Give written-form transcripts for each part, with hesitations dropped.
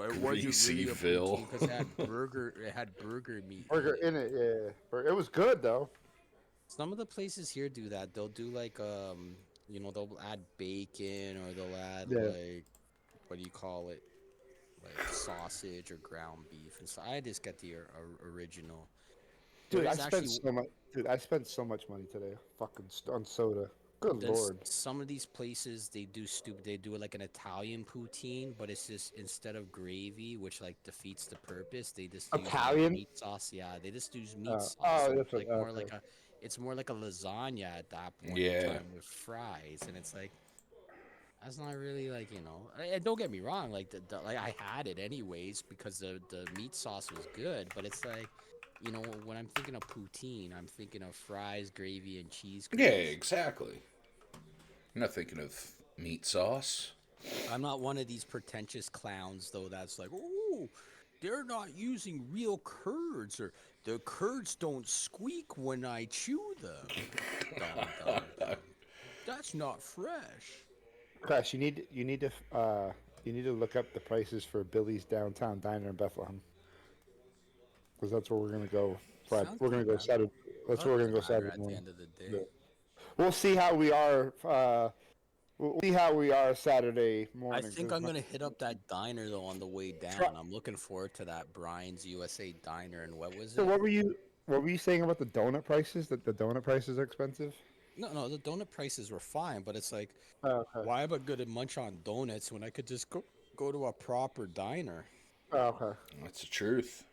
it wasn't really a Greasyville. poutine because it had burger meat in Burger it. in it, yeah. It was good though. Some of the places here do that. They'll do like they'll add bacon or they'll add Yeah. like what do you call it? Like sausage or ground beef. And so I just get the original. There Dude, is actually I spent so much money today. On soda. Good there's lord. some of these places they do stupid. They do it like an Italian poutine, but it's just instead of gravy, which like defeats the purpose, they just use like Italian? meat sauce. Yeah, they just use meat sauce. Oh, So that's it's what. like more Okay. like it's more like a lasagna at that point in Yeah. time with fries, and it's like that's not really like And don't get me wrong, like like I had it anyways because the meat sauce was good, but it's like. When I'm thinking of poutine, I'm thinking of fries, gravy, and cheese Yeah, curds. exactly. I'm not thinking of meat sauce. I'm not one of these pretentious clowns, though, that's like, oh, they're not using real curds, or the curds don't squeak when I chew them. Dum, dum, dum. That's not fresh. Crash, you need to look up the prices for Billy's downtown diner in Bethlehem because that's where we're gonna go. Friday. Sounds We're pretty gonna go bad. Saturday. That's I'll where have we're the gonna go diner Saturday at the morning. end of the Yeah. day. We'll see how we are. We'll see how we are Saturday I morning. think Cause I'm gonna hit up that diner though on the way Try, down. I'm looking forward to that Brian's USA diner. And what was so it? what were you saying about the donut prices? That the donut prices are expensive? No, no, the donut prices were fine, but it's like, Oh, okay. why am I gonna munch on donuts when I could just go to a proper diner? Oh, okay. That's the truth.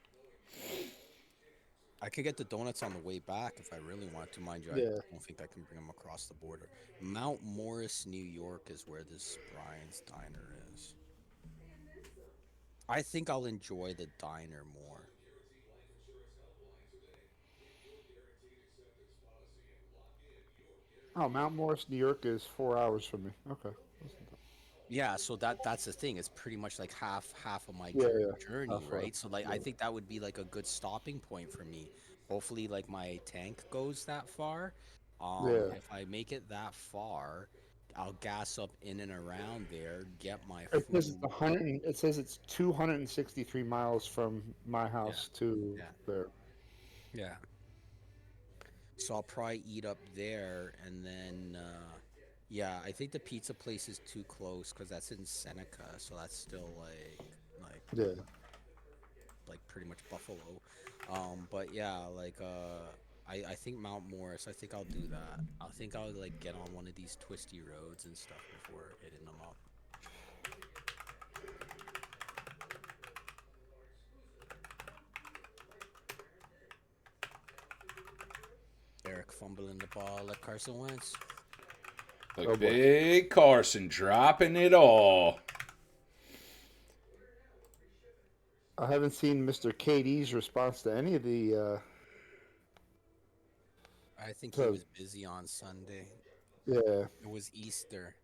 I could get the donuts on the way back if I really want to, mind you. I Yeah. don't think I can bring them across the border. Mount Morris, New York is where this Brian's Diner is. I think I'll enjoy the diner more. Oh, Mount Morris, New York is 4 hours from me. Okay. Yeah, so that's the thing. It's pretty much like half of my Yeah, yeah. How journey, far? right? So like I Yeah. think that would be like a good stopping point for me. Hopefully like my tank goes that far. Yeah. If I make it that far, I'll gas up in and around there, get my It says it's food. it says it's 263 miles from my Yeah. house to Yeah. there. Yeah. So I'll probably eat up there, and then yeah, I think the pizza place is too close because that's in Seneca, so that's still like Yeah. pretty much Buffalo. But yeah, I think Mount Morris. I think I'll do that. I think I'll like get on one of these twisty roads and stuff before hitting them up. Eric fumbling the ball like Carson Wentz. Oh Like boy. Big Carson dropping it all. I haven't seen Mr. KD's response to any of the I think he to was busy on Sunday. yeah. It was Easter.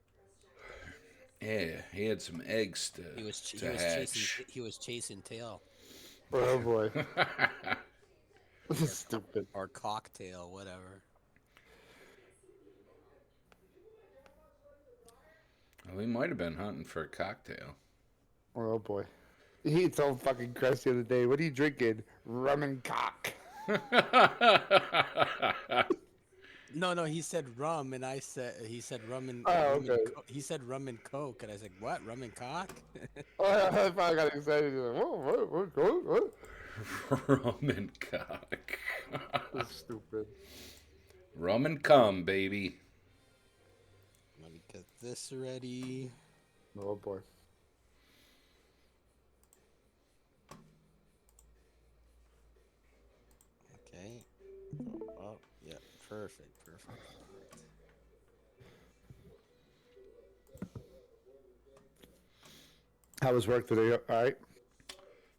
Yeah, he had some eggs He to was chasing hatch. he was chasing tail Oh boy. This is or stupid. or cocktail, whatever. Well, he might have been hunting for a cocktail. Oh boy. He told fucking Chris the other day, "What are you drinking? Rum and cock." No, no, he said rum, and he said Oh, okay. he said rum and coke, and I said what, rum and cock? Oh, I finally got excited. He's like, what? Rum and cock. This is stupid. Rum and cum, baby. Let me get this ready. Oh boy. Okay. Oh, yeah, perfect, perfect, perfect. How was work today? All right.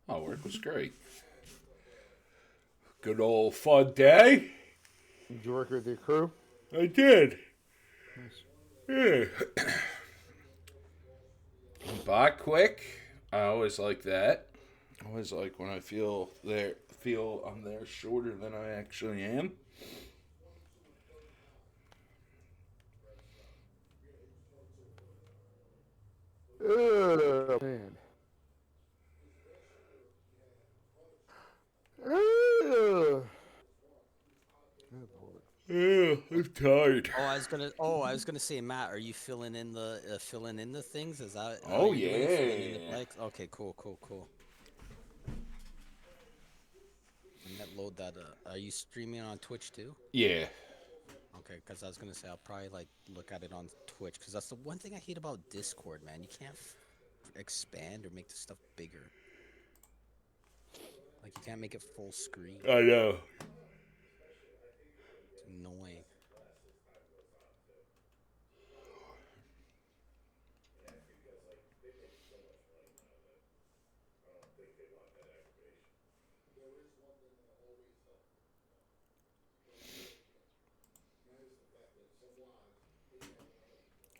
Oh, work was great. Good old fun day. Did you work with your crew? I did. Nice. Yeah. Bought quick. I always like that. I always like when I feel I'm there shorter than I actually am. Oh man. I'm tired. I was gonna say, Matt, are you filling in the things? Is that how Oh you're doing it? Filling in the yeah. blanks? Okay, cool, cool, cool. And that load that. Are you streaming on Twitch too? Yeah. Okay, because I was gonna say I'll probably like look at it on Twitch because that's the one thing I hate about Discord, man. You can't expand or make the stuff bigger. Like you can't make it full screen. I know. It's annoying.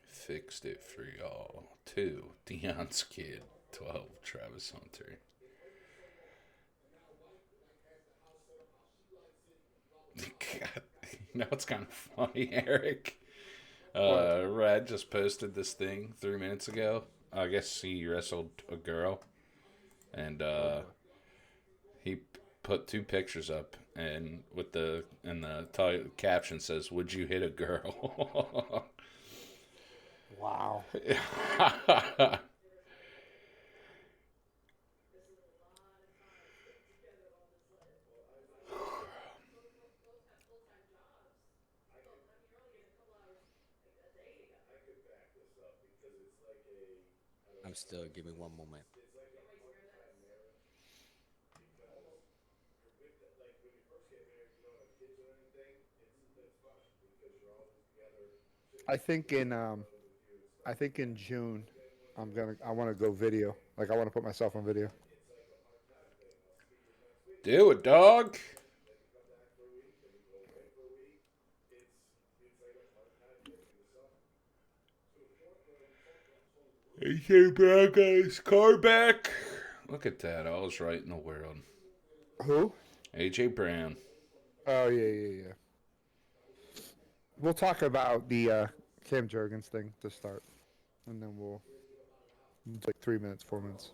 'Fixed it for y'all. 2. Dion's kid. 12. Travis Hunter. God, you know what's kind of funny, Eric? What? Red just posted this thing 3 minutes ago. I guess he wrestled a girl, and Oh boy. he put 2 pictures up, and the caption says, "Would you hit a girl?" Wow. I'm still. Give me one moment. I think in June, I want to go video. Like I want to put myself on video. Do it, dog. AJ Brown got his car back. Look at that. I was right in the world. Who? AJ Brown. Oh yeah. We'll talk about the Cam Jurgens thing to start, and then we'll it's like 3 minutes, 4 minutes.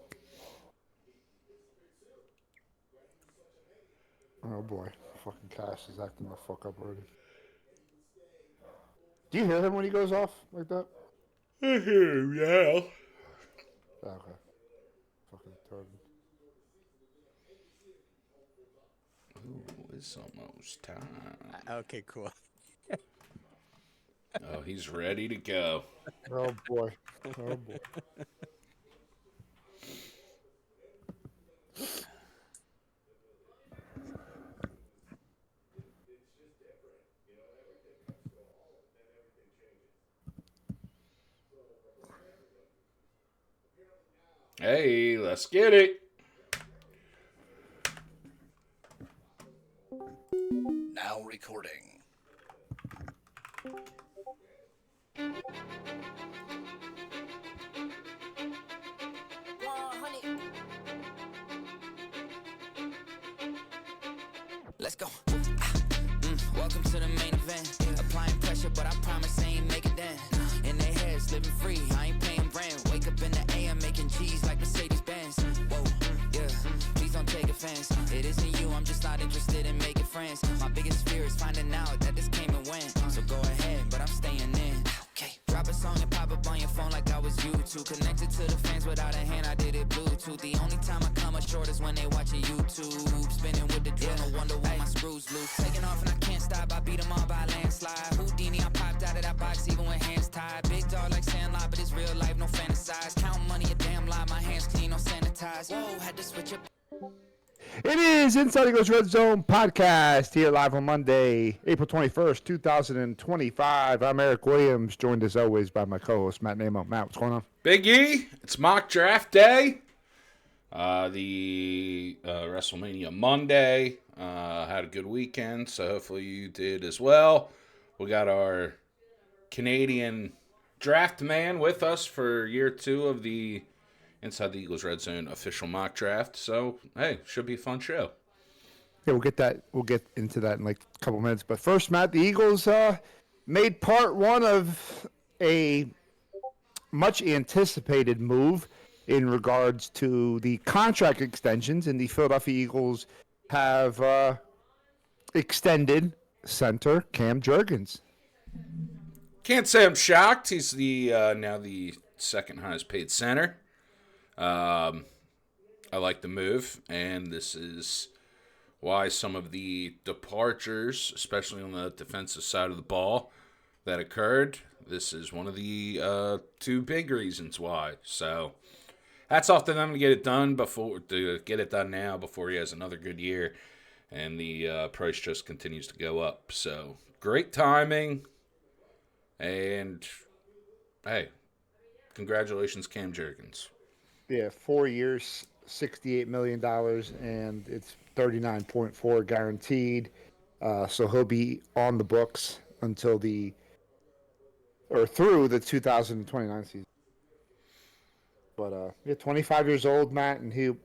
Oh boy, fucking Cash is acting the fuck up already. Do you hear him when he goes off like that? I hear him now. Oh, okay. Fucking retarded. Ooh, it's almost time. Okay, cool. Oh, he's ready to go. Oh boy. Oh boy. Hey, let's get it. Now recording. Let's go. Welcome to the main event. Applying pressure, but I promise I ain't make it then. In their heads, living free, I ain't paying rent. Wake up in the AM, making G's like Mercedes Benz. Whoa, yeah, please don't take offense. It isn't you, I'm just not interested in making friends. My biggest fear is finding out that this came and went. So go ahead, but I'm staying in. Okay, drop a song and pop up on your phone like I was YouTube. Connected to the fans without a hand, I did it Bluetooth. The only time I come up short is when they watching YouTube. Spinning with the drill, no wonder why my screws loose. Taking off and I can't stop, I beat them all by a landslide. Houdini, I popped out of that box even with hands tied. Big dog like Sandlot, but it's real life, no fantasize. Count money, a damn lie, my hands clean, no sanitize. Whoa, had to switch up. It is Inside Eagles Red Zone podcast here live on Monday, April 21st, 2025. I'm Eric Williams, joined as always by my co-host Matt Namo. Matt, what's going on? Big E, it's mock draft day. The WrestleMania Monday. Had a good weekend, so hopefully you did as well. We got our Canadian draft man with us for year 2 of the Inside the Eagles Red Zone official mock draft. So, hey, should be a fun show. Yeah, we'll get into that in like a couple minutes. But first, Matt, the Eagles made part one of a much anticipated move in regards to the contract extensions, and the Philadelphia Eagles have extended center Cam Jurgens. Can't say I'm shocked. He's the now the second highest paid center. Um, I like the move, and this is why some of the departures, especially on the defensive side of the ball, that occurred. This is one of the two big reasons why. So hats off to them to get it done now before he has another good year, and the price just continues to go up. So great timing, and hey, congratulations, Cam Jurgens. Yeah, 4 years, $68 million, and it's 39.4 guaranteed. So he'll be on the books until the or through the 2029 season. But yeah, 25 years old, Matt, and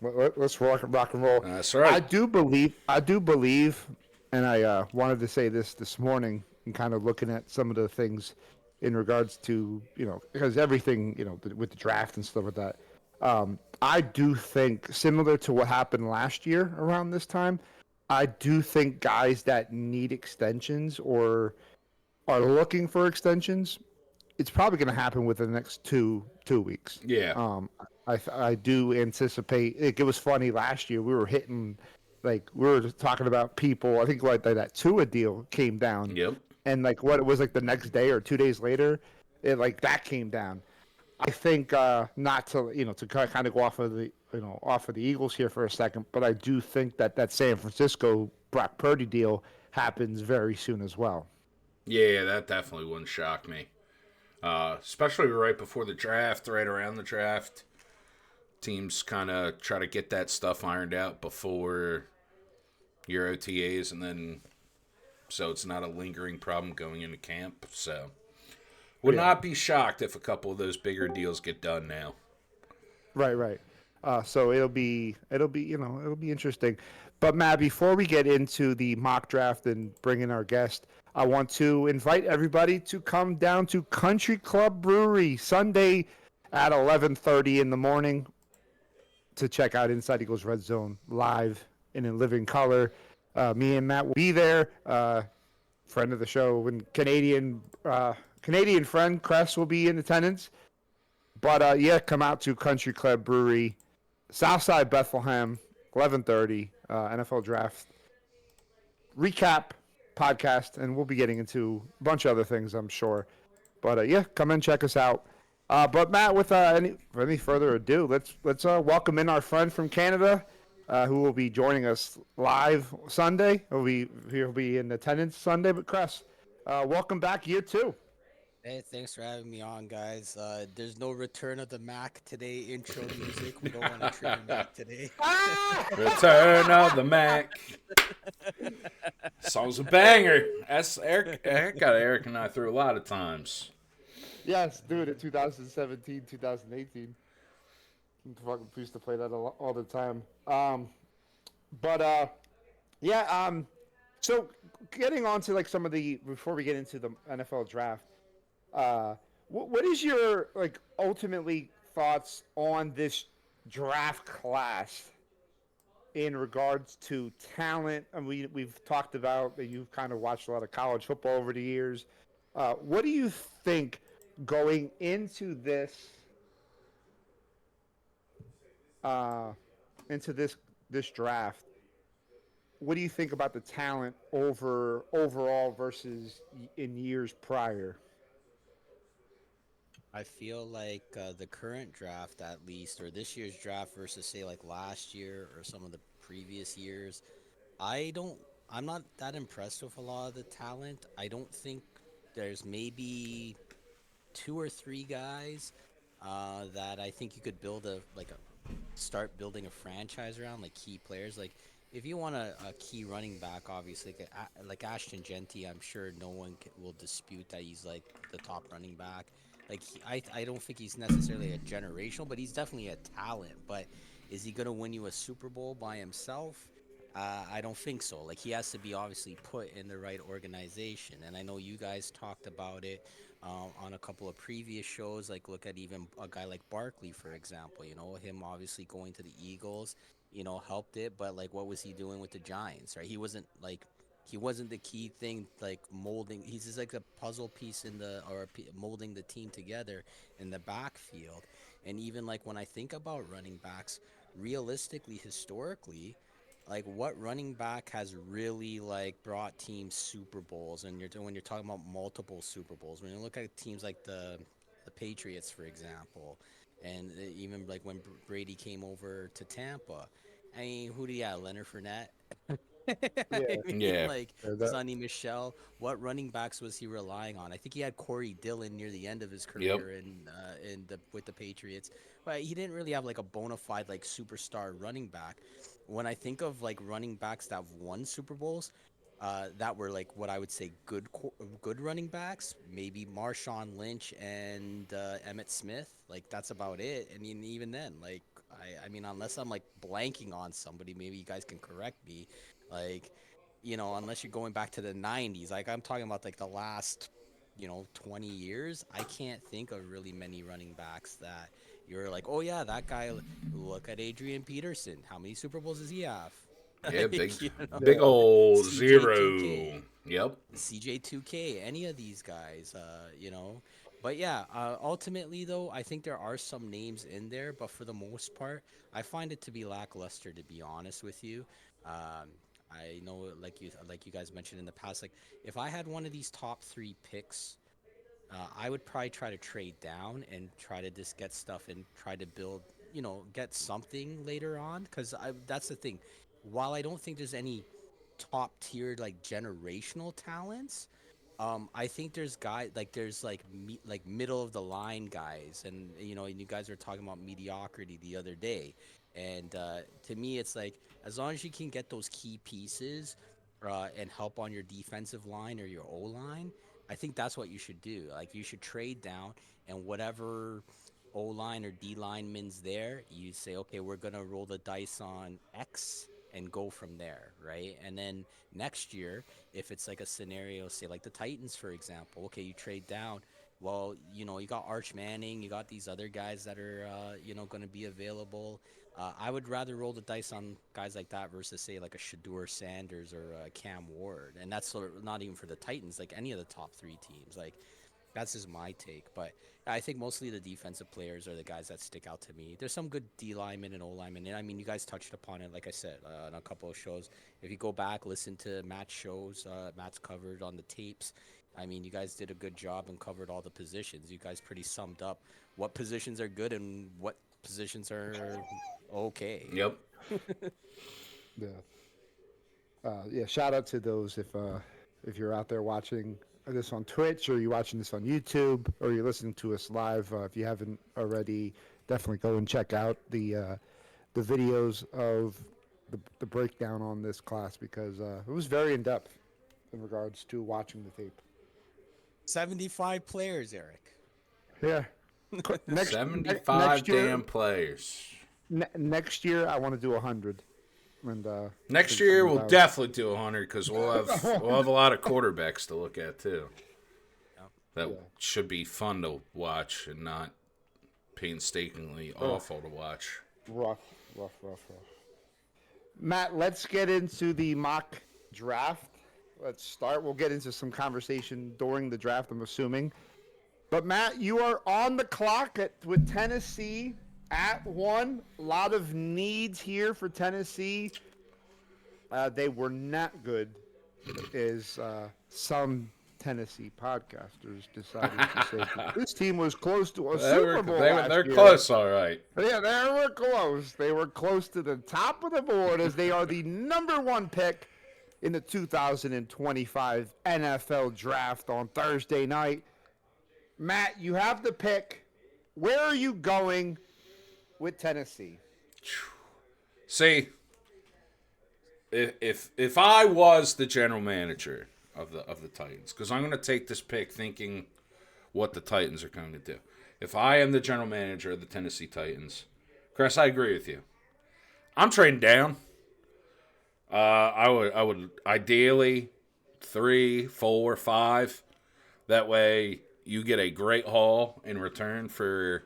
let's rock and roll. That's right. I do believe, and I wanted to say this morning, and kind of looking at some of the things in regards to because everything with the draft and stuff like that. I do think similar to what happened last year around this time. I do think guys that need extensions or are looking for extensions, it's probably going to happen within the next two weeks. Yeah. I do anticipate. It was funny last year. We were hitting, like we were just talking about people. I think like that Tua deal came down, Yep. and like what it was like the next day or 2 days later, it like that came down. I think not to to kind of go off of the off of the Eagles here for a second, but I do think that San Francisco Brock Purdy deal happens very soon as well. Yeah, that definitely wouldn't shock me. Especially right before the draft, right around the draft. Teams kind of try to get that stuff ironed out before your OTAs, and then so it's not a lingering problem going into camp. So, would Yeah. not be shocked if a couple of those bigger deals get done now. Right, right. So it'll be interesting. But Matt, before we get into the mock draft and bring in our guest, I want to invite everybody to come down to Country Club Brewery Sunday at 11:30 in the morning to check out Inside Eagles Red Zone live and in living color. Me and Matt will be there. Friend of the show and Canadian friend Cress will be in attendance. But yeah, come out to Country Club Brewery, Southside Bethlehem, 11:30 NFL Draft recap podcast, and we'll be getting into a bunch of other things, I'm sure. But yeah, come and check us out. But Matt, with any further ado, let's welcome in our friend from Canada, who will be joining us live Sunday. He'll be in attendance Sunday. But Cress, welcome back, year two. Hey, thanks for having me on, guys. There's no Return of the Mac today intro music. We don't want to trigger Mac today. Return of the Mac. Song's a banger. That's Eric. That got Eric and I through a lot of times. Yes, dude, in 2017, 2018. Fucking used to play that all the time. But yeah. So getting on to like some of the before we get into the NFL draft, what is your like ultimately thoughts on this draft class in regards to talent? And we've talked about that you've kind of watched a lot of college football over the years. What do you think going into uh, this draft? What do you think about the talent overall versus in years prior? I feel like the current draft, at least, or this year's draft versus, say, like last year or some of the previous years, I don't, I'm not that impressed with a lot of the talent. I don't think there's maybe two or three guys that I think you could build start building a franchise around, like key players. Like if you want a key running back, obviously like Ashton Genty, I'm sure no one will dispute that he's like the top running back. Like I don't think he's necessarily a generational, but he's definitely a talent. But is he gonna win you a Super Bowl by himself? I don't think so. Like he has to be obviously put in the right organization, and I know you guys talked about it on a couple of previous shows. Like look at even a guy like Barkley, for example. You know, him obviously going to the Eagles, helped it, but like what was he doing with the Giants? Right? He wasn't like He wasn't the key thing, like molding. He's just like a puzzle piece in the molding the team together in the backfield. And even like when I think about running backs, realistically, historically, like what running back has really like brought teams Super Bowls? And when you're talking about multiple Super Bowls, when you look at teams like the Patriots, for example, and even like when Brady came over to Tampa, I mean, who do you have? Leonard Fournette. I Yeah, mean, Yeah. like that Sonny Michelle. What running backs was he relying on? I think he had Corey Dillon near the end of his Yep. career in the with the Patriots, but he didn't really have like a bona fide like superstar running back. When I think of like running backs that have won Super Bowls, that were like what I would say good running backs, maybe Marshawn Lynch and Emmett Smith. Like that's about it. I mean, even then, like I mean, unless I'm like blanking on somebody, maybe you guys can correct me. Like, unless you're going back to the 90s, like I'm talking about like the last, 20 years, I can't think of really many running backs that you're like, oh yeah, that guy. Look at Adrian Peterson. How many Super Bowls does he have? Yeah, big, Like, big yeah, old zero. CJ2K. Yep. CJ2K, any of these guys, But yeah, ultimately though, I think there are some names in there, but for the most part, I find it to be lackluster, to be honest with you. Um, I know, like you guys mentioned in the past, like if I had one of these top three picks, I would probably try to trade down and try to just get stuff and try to build, get something later on. Because that's the thing. While I don't think there's any top tier like generational talents, I think there's guys like there's like middle of the line guys, and and you guys were talking about mediocrity the other day, and to me, it's like as long as you can get those key pieces, and help on your defensive line or your O line, I think that's what you should do. Like you should trade down, and whatever O line or D lineman's there, you say, okay, we're gonna roll the dice on X and go from there, right? And then next year, if it's like a scenario, say like the Titans, for example, okay, you trade down. Well, you got Arch Manning, you got these other guys that are, going to be available. I would rather roll the dice on guys like that versus say like a Shadur Sanders or a Cam Ward, and that's not even for the Titans, like any of the top three teams. Like that's just my take, but I think mostly the defensive players are the guys that stick out to me. There's some good D linemen and O linemen, and I mean, you guys touched upon it, like I said, on a couple of shows. If you go back, listen to Matt's shows, Matt's covered on the tapes. I mean, you guys did a good job and covered all the positions. You guys pretty summed up what positions are good and what positions are okay. Yep. yeah. Yeah, shout out to those if you're out there watching this on Twitch or you're watching this on YouTube or you're listening to us live. If you haven't already, definitely go and check out the videos of the breakdown on this class because it was very in depth in regards to watching the tape. 75 players, Eric. Yeah. Seventy-five Next year, damn players. next year I want to do 100. And Next year we'll definitely do 100 because we'll have a lot of quarterbacks to look at too. Yep. That Yeah. should be fun to watch and not painstakingly awful to watch. Rough. Matt, let's get into the mock draft. Let's start. We'll get into some conversation during the draft, I'm assuming. But Matt, you are on the clock with Tennessee at 1. A lot of needs here for Tennessee. They were not good, as some Tennessee podcasters decided to say. This team was close to a Super Bowl last They're year. close, all right. Yeah, they were close. They were close to the top of the board as they are the number 1 pick in the 2025 NFL Draft on Thursday night. Matt, you have the pick. Where are you going with Tennessee? See, if I was the general manager of the Titans, because I'm going to take this pick thinking what the Titans are going to do. If I am the general manager of the Tennessee Titans, Chris, I agree with you. I'm trading down. I would ideally 3, 4, 5. That way you get a great haul in return for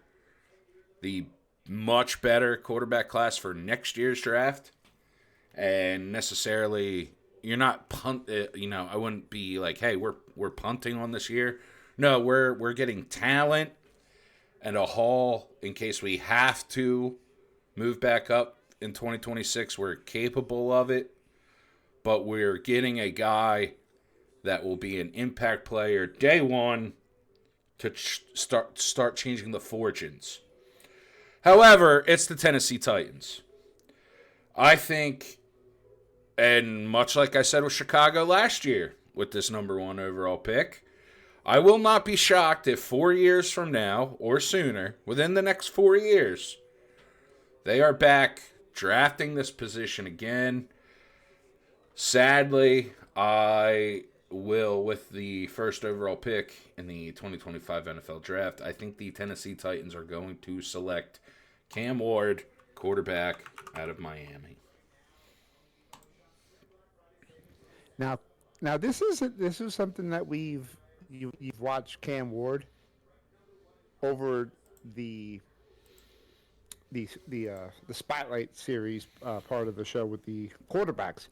the much better quarterback class for next year's draft. And necessarily you're not punt. I wouldn't be like, hey, we're punting on this year. No, we're getting talent and a haul in case we have to move back up in 2026. We're capable of it, but we're getting a guy that will be an impact player day one to start changing the fortunes. However, it's the Tennessee Titans. I think, and much like I said with Chicago last year with this number one overall pick, I will not be shocked if 4 years from now or sooner, within the next 4 years, they are back drafting this position again. Sadly, I will, with the first overall pick in the 2025 NFL Draft, I think the Tennessee Titans are going to select Cam Ward, quarterback out of Miami. Now, this is something that you've watched Cam Ward over the the Spotlight series part of the show with the quarterbacks.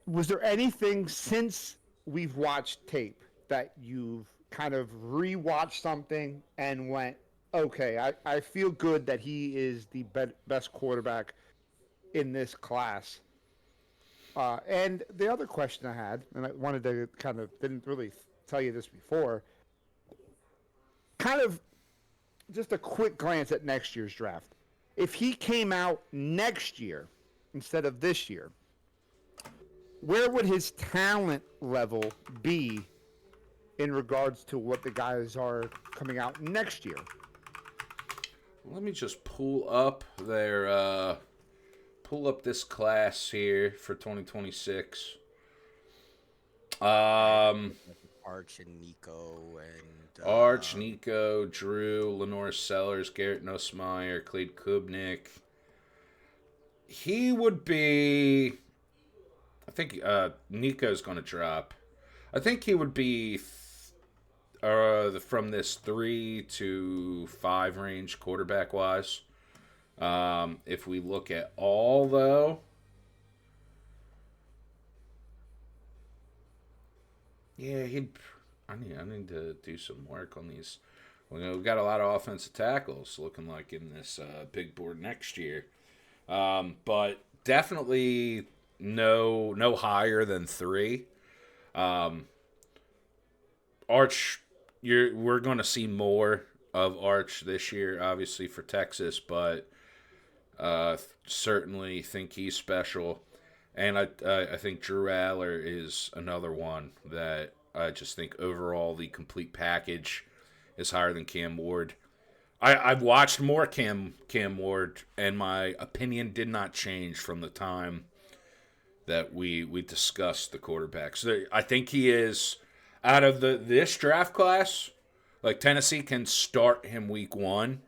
Was there anything since we've watched tape that you've kind of rewatched something and went, okay, I feel good that he is the best quarterback in this class? And the other question I had, and I wanted to kind of didn't really tell you this before, kind of just a quick glance at next year's draft. If he came out next year instead of this year, where would his talent level be in regards to what the guys are coming out next year? Let me just pull up this class here for 2026. Arch and Nico and Arch, Nico, Drew, Lenore Sellers, Garrett Nussmeier, Clade Kubnik. He would be... I think Nico's going to drop. I think he would be from this 3 to 5 range quarterback-wise. If we look at all, though... Yeah, I need to do some work on these. We've got a lot of offensive tackles looking like in this big board next year. But definitely no higher than 3. Arch, we're going to see more of Arch this year, obviously, for Texas, but certainly think he's special. And I think Drew Aller is another one that I just think overall the complete package is higher than Cam Ward. I've watched more Cam Ward, and my opinion did not change from the time that we discussed the quarterbacks. I think he is, out of this draft class, like Tennessee can start him week 1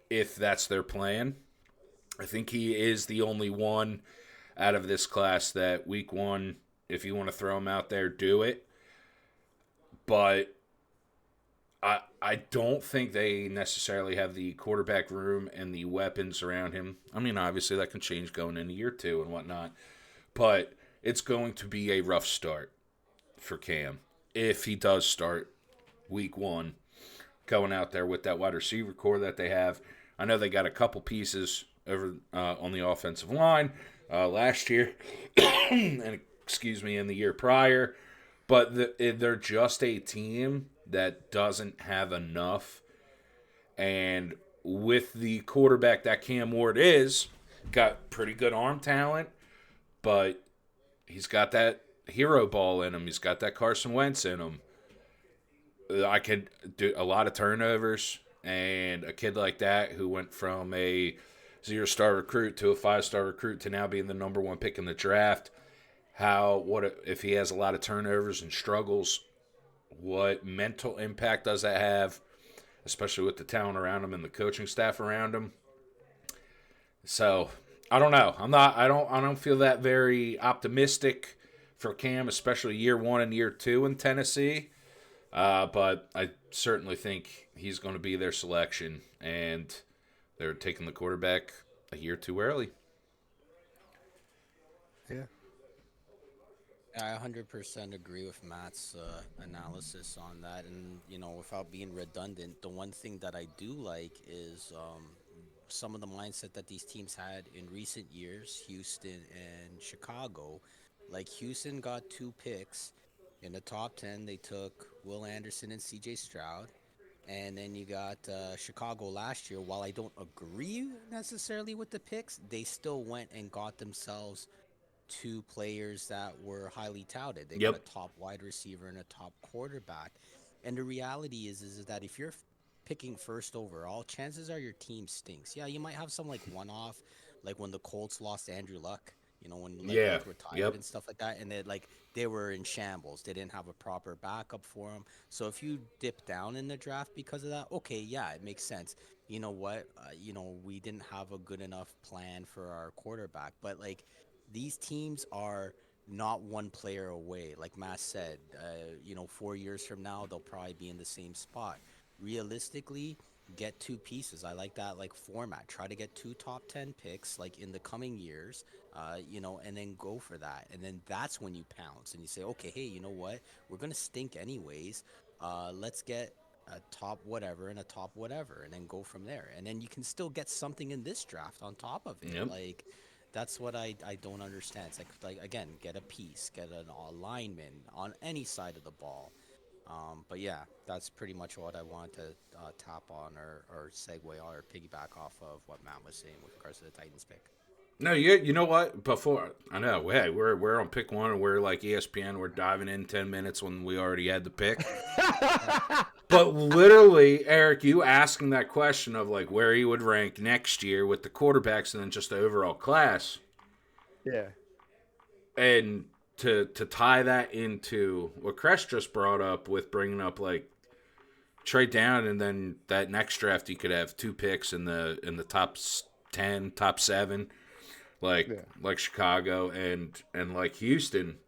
if that's their plan. I think he is the only one out of this class that week 1, if you want to throw him out there, do it. But I don't think they necessarily have the quarterback room and the weapons around him. I mean, obviously that can change going into year 2 and whatnot. But it's going to be a rough start for Cam if he does start week 1 going out there with that wide receiver core that they have. I know they got a couple pieces over on the offensive line last year, and in the year prior, but they're just a team that doesn't have enough. And with the quarterback that Cam Ward is, got pretty good arm talent, but he's got that hero ball in him. He's got that Carson Wentz in him. I could do a lot of turnovers, and a kid like that who went from a 0-star recruit to a 5-star recruit to now being the number 1 pick in the draft. If he has a lot of turnovers and struggles, what mental impact does that have, especially with the talent around him and the coaching staff around him? So I don't know. I don't feel that very optimistic for Cam, especially year 1 and year 2 in Tennessee. But I certainly think he's going to be their selection, and they're taking the quarterback a year too early. Yeah. I 100% agree with Matt's analysis on that. And, without being redundant, the one thing that I do like is some of the mindset that these teams had in recent years, Houston and Chicago. Like, Houston got two picks in the top 10. They took Will Anderson and CJ Stroud. And then you got Chicago last year. While I don't agree necessarily with the picks, they still went and got themselves two players that were highly touted. They got a Yep. top wide receiver and a top quarterback. And the reality is that if you're picking first overall, chances are your team stinks. Yeah, you might have some like one off, like when the Colts lost Andrew Luck. When like Yeah. Luck retired Yep. and stuff like that, and they were in shambles. They didn't have a proper backup for him. So if you dip down in the draft because of that, okay, yeah, it makes sense. You know what? We didn't have a good enough plan for our quarterback, but like these teams are not one player away. Like Matt said, 4 years from now, they'll probably be in the same spot. Realistically, get two pieces. I like that like format. Try to get two top 10 picks like in the coming years, and then go for that. And then that's when you pounce and you say, okay, hey, you know what? We're going to stink anyways. Let's get a top whatever and a top whatever and then go from there. And then you can still get something in this draft on top of it. Yep. Like, that's what I don't understand. It's like again, get a piece, get an alignment on any side of the ball. But yeah, that's pretty much what I wanted to tap on or segue or piggyback off of what Matt was saying with regards to the Titans pick. No, you know what? Before I know, hey, we're on pick one, and we're like ESPN. We're diving in 10 minutes when we already had the pick. But literally, Eric, you asking that question of like where he would rank next year with the quarterbacks and then just the overall class, Yeah. and to tie that into what Crest just brought up with bringing up like trade down, and then that next draft you could have two picks in the top 10, top seven, like Yeah. Chicago and like Houston.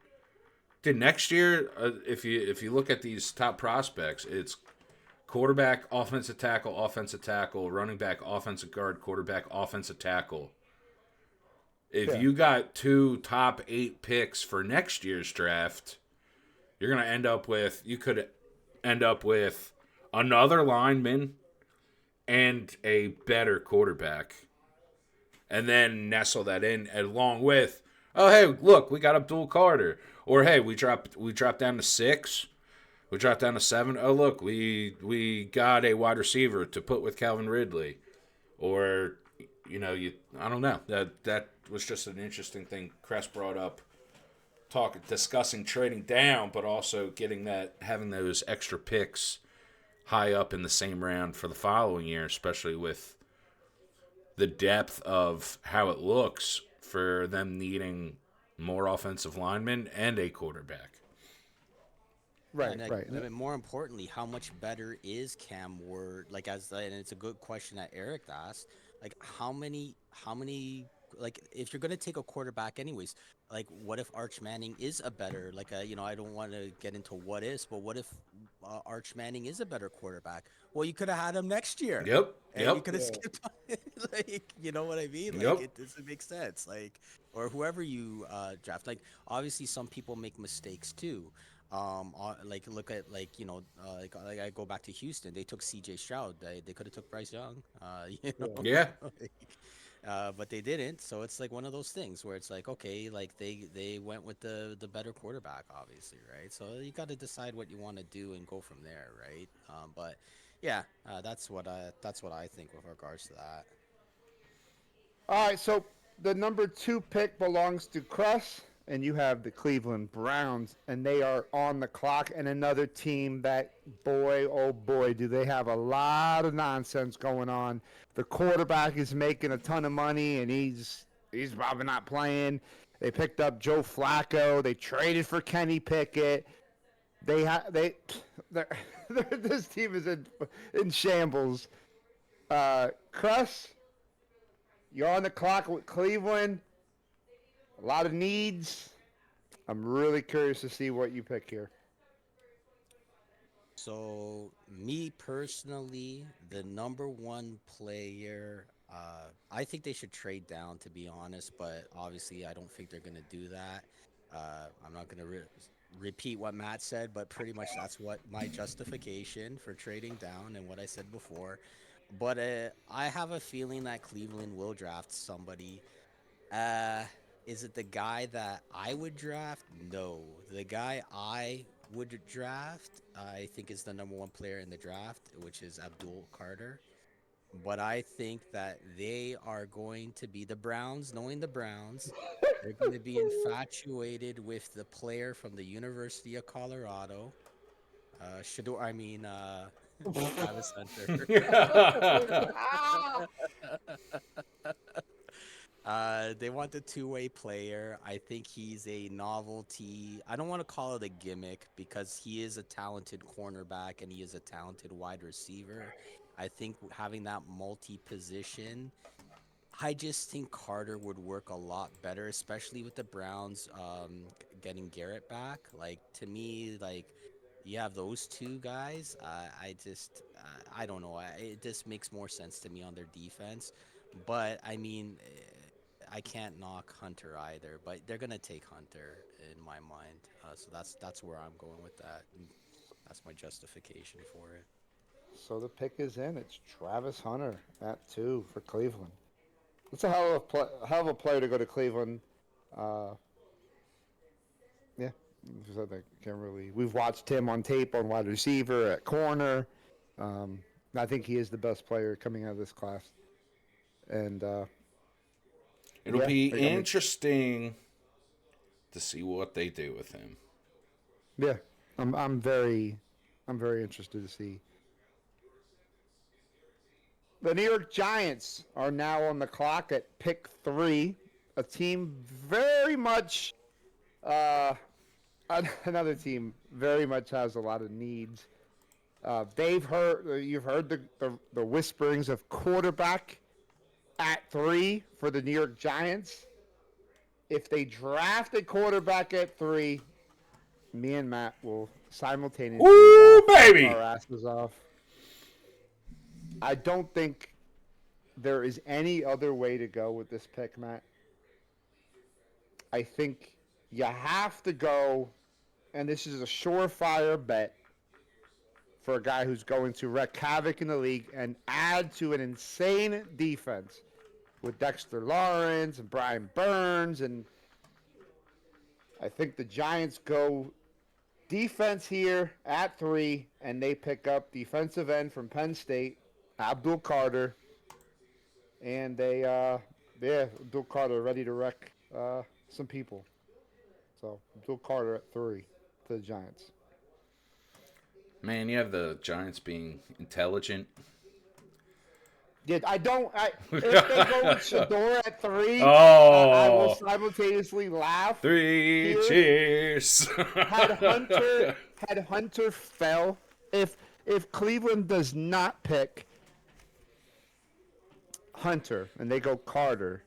Dude, next year, if you look at these top prospects, it's quarterback, offensive tackle, running back, offensive guard, quarterback, offensive tackle. If Yeah. you got two top 8 picks for next year's draft, you're gonna end up with you could end up with another lineman and a better quarterback, and then nestle that in along with, oh hey, look, we got Abdul Carter, or hey, we dropped down to 6. We dropped down to 7. Oh look, we got a wide receiver to put with Calvin Ridley, or I don't know. That was just an interesting thing Crest brought up, discussing trading down, but also having those extra picks high up in the same round for the following year, especially with the depth of how it looks for them needing more offensive linemen and a quarterback. Yeah, Right. and like, Right. I mean, more importantly, how much better is Cam Ward? Like, and it's a good question that Eric asked. Like, how many, like, if you're gonna take a quarterback anyways, like, what if Arch Manning is a better, like, I don't want to get into what ifs, but what if Arch Manning is a better quarterback? Well, you could have had him next year, Yep. and you Yep. could have Yeah. skipped on it. Like, you know what I mean? Like, Yep. it doesn't make sense. Like, or whoever you draft. Like, obviously, some people make mistakes too. Like look at like like I go back to Houston. They took C.J. Stroud. They could have took Bryce Young. Yeah. Yeah. Like, but they didn't. So it's like one of those things where it's like okay, like they went with the better quarterback, obviously, right? So you got to decide what you want to do and go from there, right? But yeah, that's what I think with regards to that. All right. So the number 2 pick belongs to Cress, and you have the Cleveland Browns, and they are on the clock. And another team that, boy, oh boy, do they have a lot of nonsense going on. The quarterback is making a ton of money, and he's probably not playing. They picked up Joe Flacco. They traded for Kenny Pickett. They're, this team is in shambles. Cress, you're on the clock with Cleveland. A lot of needs. I'm really curious to see what you pick here. So me personally, the number one player, I think they should trade down to be honest, but obviously I don't think they're gonna do that. I'm not gonna repeat what Matt said, but pretty much that's what my justification for trading down and what I said before. But I have a feeling that Cleveland will draft somebody. Uh, is it the guy that I would draft? No, the guy I would draft, I think is the number one player in the draft, which is Abdul Carter. But I think that they are going to be the Browns, knowing the Browns, they're going to be infatuated with the player from the University of Colorado, Travis Hunter. They want the two-way player. I think he's a novelty. I don't want to call it a gimmick because he is a talented cornerback and he is a talented wide receiver. I think having that multi-position, I just think Carter would work a lot better, especially with the Browns getting Garrett back. Like to me, like you have those two guys. I don't know. It just makes more sense to me on their defense. But I mean, I can't knock Hunter either. But they're gonna take Hunter in my mind. So that's where I'm going with that. And that's my justification for it. So the pick is in. It's Travis Hunter at 2 for Cleveland. It's a hell of a player to go to Cleveland. Uh, yeah, so they can't really. We've watched him on tape on wide receiver at corner. Um, I think he is the best player coming out of this class. And It'll yeah, be I mean, interesting to see what they do with him. yeah, I'm very interested to see. The New York Giants are now on the clock at pick 3. A team very much, uh, another team very much has a lot of needs. You've heard the whisperings of quarterback at 3 for the New York Giants. If they draft a quarterback at 3, me and Matt will simultaneously Ooh, laugh baby! our asses off. I don't think there is any other way to go with this pick, Matt. I think you have to go, and this is a surefire bet for a guy who's going to wreak havoc in the league and add to an insane defense with Dexter Lawrence and Brian Burns. And I think the Giants go defense here at 3, and they pick up defensive end from Penn State, Abdul Carter. And Abdul Carter ready to wreck some people. So Abdul Carter at 3 to the Giants. Man, you have the Giants being intelligent. Yeah, I don't. If they go with Shador at 3, I will Oh, simultaneously laugh. 3 Here, cheers. had Hunter had Hunter fell, if Cleveland does not pick Hunter and they go Carter,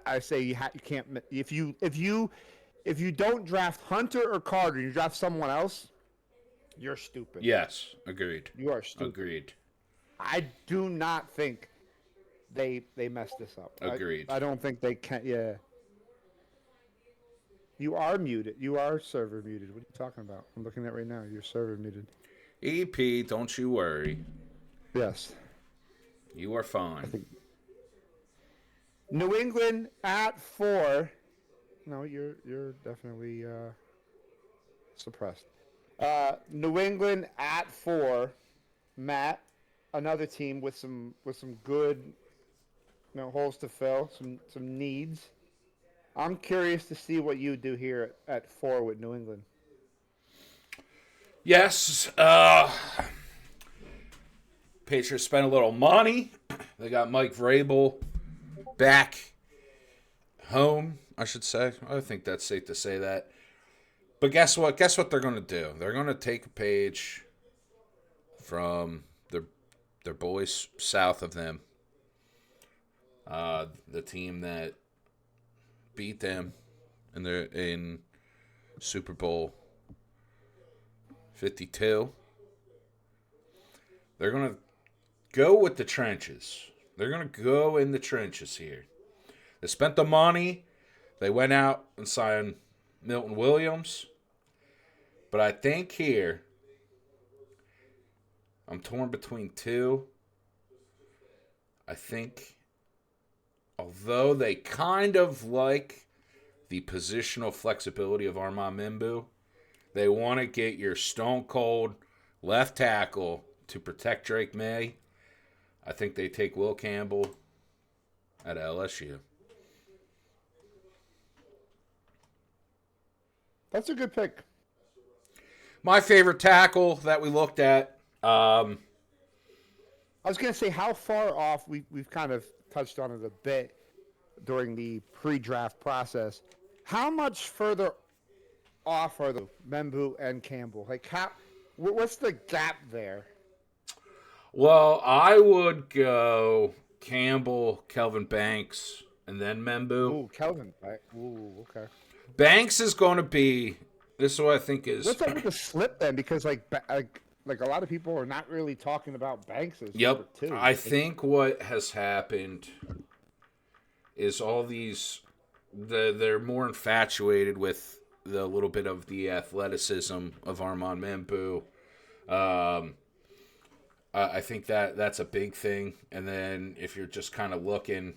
I say you can't. If you don't draft Hunter or Carter, you draft someone else. You're stupid. Yes, agreed. You are stupid. Agreed. I do not think they messed this up. Agreed. I don't think they can. Yeah. You are muted. You are server muted. What are you talking about? I'm looking at right now. You're server muted. EP, don't you worry. Yes. You are fine. New England at 4. No, you're definitely suppressed. New England at 4. Matt, another team with some good holes to fill, some needs. I'm curious to see what you do here at 4 with New England. Yes, Patriots spent a little money. They got Mike Vrabel back home, I should say. I think that's safe to say that. But guess what? Guess what they're going to do? They're going to take a page from their boys south of them. The team that beat them in Super Bowl 52. They're going to go with the trenches. They're going to go in the trenches here. They spent the money They went out and signed Milton Williams. But I think here, I'm torn between two. I think, although they kind of like the positional flexibility of Armand Membu, they want to get your stone cold left tackle to protect Drake May. I think they take Will Campbell at LSU. That's a good pick. My favorite tackle that we looked at. I was going to say how far off we've kind of touched on it a bit during the pre-draft process. How much further off are the Membu and Campbell? Like, what's the gap there? Well, I would go Campbell, Kelvin Banks, and then Membu. Ooh, Kelvin. Right? Ooh, okay. Banks is going to be. This is what I think is. What's up with the slip then? Because like a lot of people are not really talking about Banks as Yep. number two. I think what has happened is all these. They're more infatuated with the little bit of the athleticism of Armand Membu. I think that's a big thing. And then if you're just kind of looking,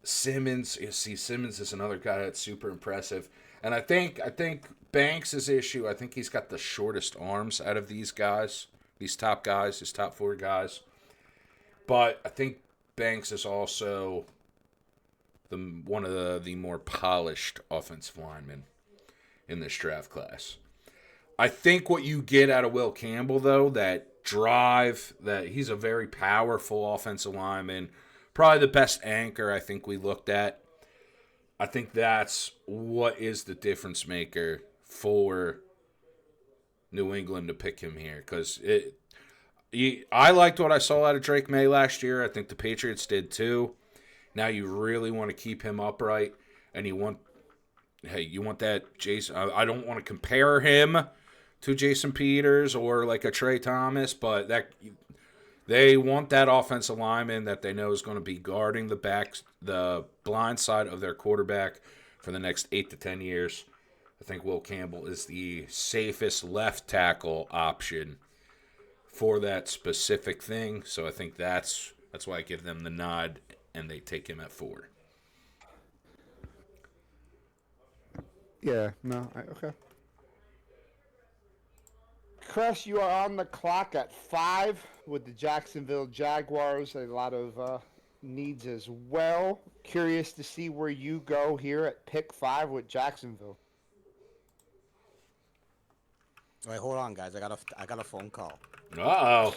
Simmons, you see Simmons is another guy that's super impressive. And I think Banks' issue, I think he's got the shortest arms out of these guys, these top guys, these top four guys. But I think Banks is also one of the more polished offensive linemen in this draft class. I think what you get out of Will Campbell, though, that drive, that he's a very powerful offensive lineman, probably the best anchor I think we looked at. I think that's what is the difference maker for New England to pick him here. Because I liked what I saw out of Drake May last year. I think the Patriots did too. Now you really want to keep him upright, and you want that Jason. I don't want to compare him to Jason Peters or like a Trey Thomas, but they want that offensive lineman that they know is going to be guarding the blind side of their quarterback for the next 8 to 10 years. I think Will Campbell is the safest left tackle option for that specific thing. So I think that's why I give them the nod, and they take him at 4. Yeah, no, okay. Chris, you are on the clock at 5 with the Jacksonville Jaguars. A lot of needs as well. Curious to see where you go here at pick 5 with Jacksonville. Wait, hold on, guys. I got a phone call. Uh-oh.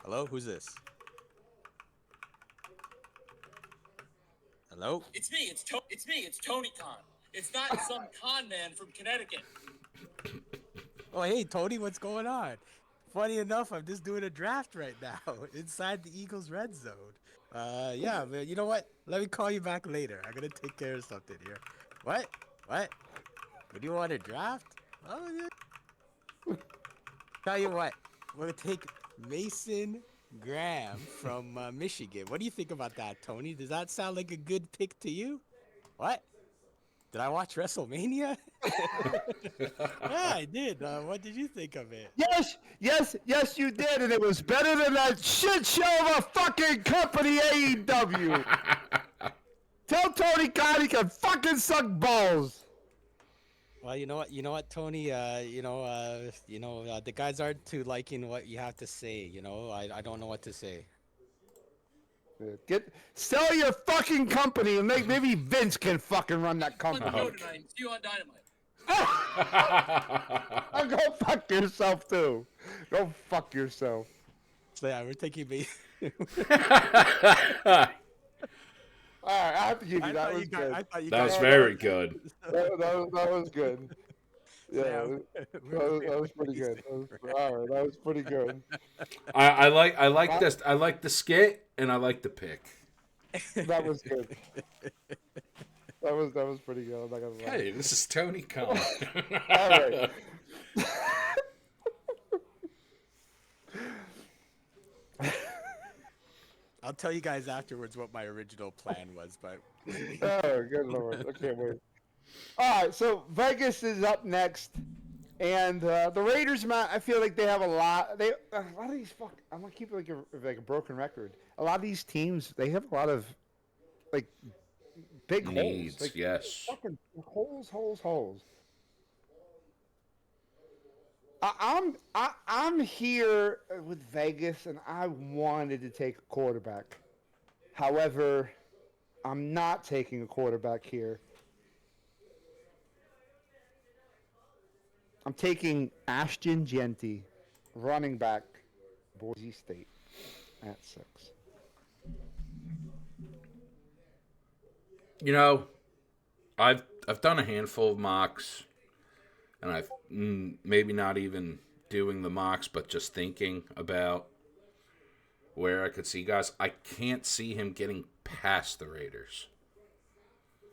Hello, who's this? Hello? It's me. It's Tony Khan. It's not some con man from Connecticut. Oh, hey, Tony, what's going on? Funny enough, I'm just doing a draft right now inside the Eagles red zone. Yeah, man, you know what? Let me call you back later. I'm going to take care of something here. What? What do you want to draft? Oh, yeah. Tell you what, we're going to take Mason Graham from Michigan. What do you think about that, Tony? Does that sound like a good pick to you? What? Did I watch WrestleMania? Yeah, I did. What did you think of it? Yes, you did, and it was better than that shit show of a fucking company, AEW. Tell Tony Khan he can fucking suck balls. Well, you know what, Tony. The guys aren't too liking what you have to say. I don't know what to say. Sell your fucking company, and maybe Vince can fucking run that Let company. me go tonight. See you on Dynamite. Go fuck yourself too. Go fuck yourself. So yeah, we're taking me. All right, I have to give you that. Was good. That was very good. That was good. Yeah, that was pretty good. All right, that was pretty good. I like this. I like the skit, and I like the pick. That was good. That was pretty good. I'm not gonna lie. Hey, this is Tony Khan. All right. I'll tell you guys afterwards what my original plan was, but Oh, good lord! I can't wait. All right, so Vegas is up next, and the Raiders, man, I feel like they have a lot. A lot of these fuck. I'm gonna keep it like a broken record. A lot of these teams, they have a lot of like big holes, Needs, like yes. fucking holes. I'm here with Vegas, and I wanted to take a quarterback. However, I'm not taking a quarterback here. I'm taking Ashton Genty, running back, Boise State, at 6. You know, I've done a handful of mocks, and I've maybe not even doing the mocks, but just thinking about where I could see guys. I can't see him getting past the Raiders.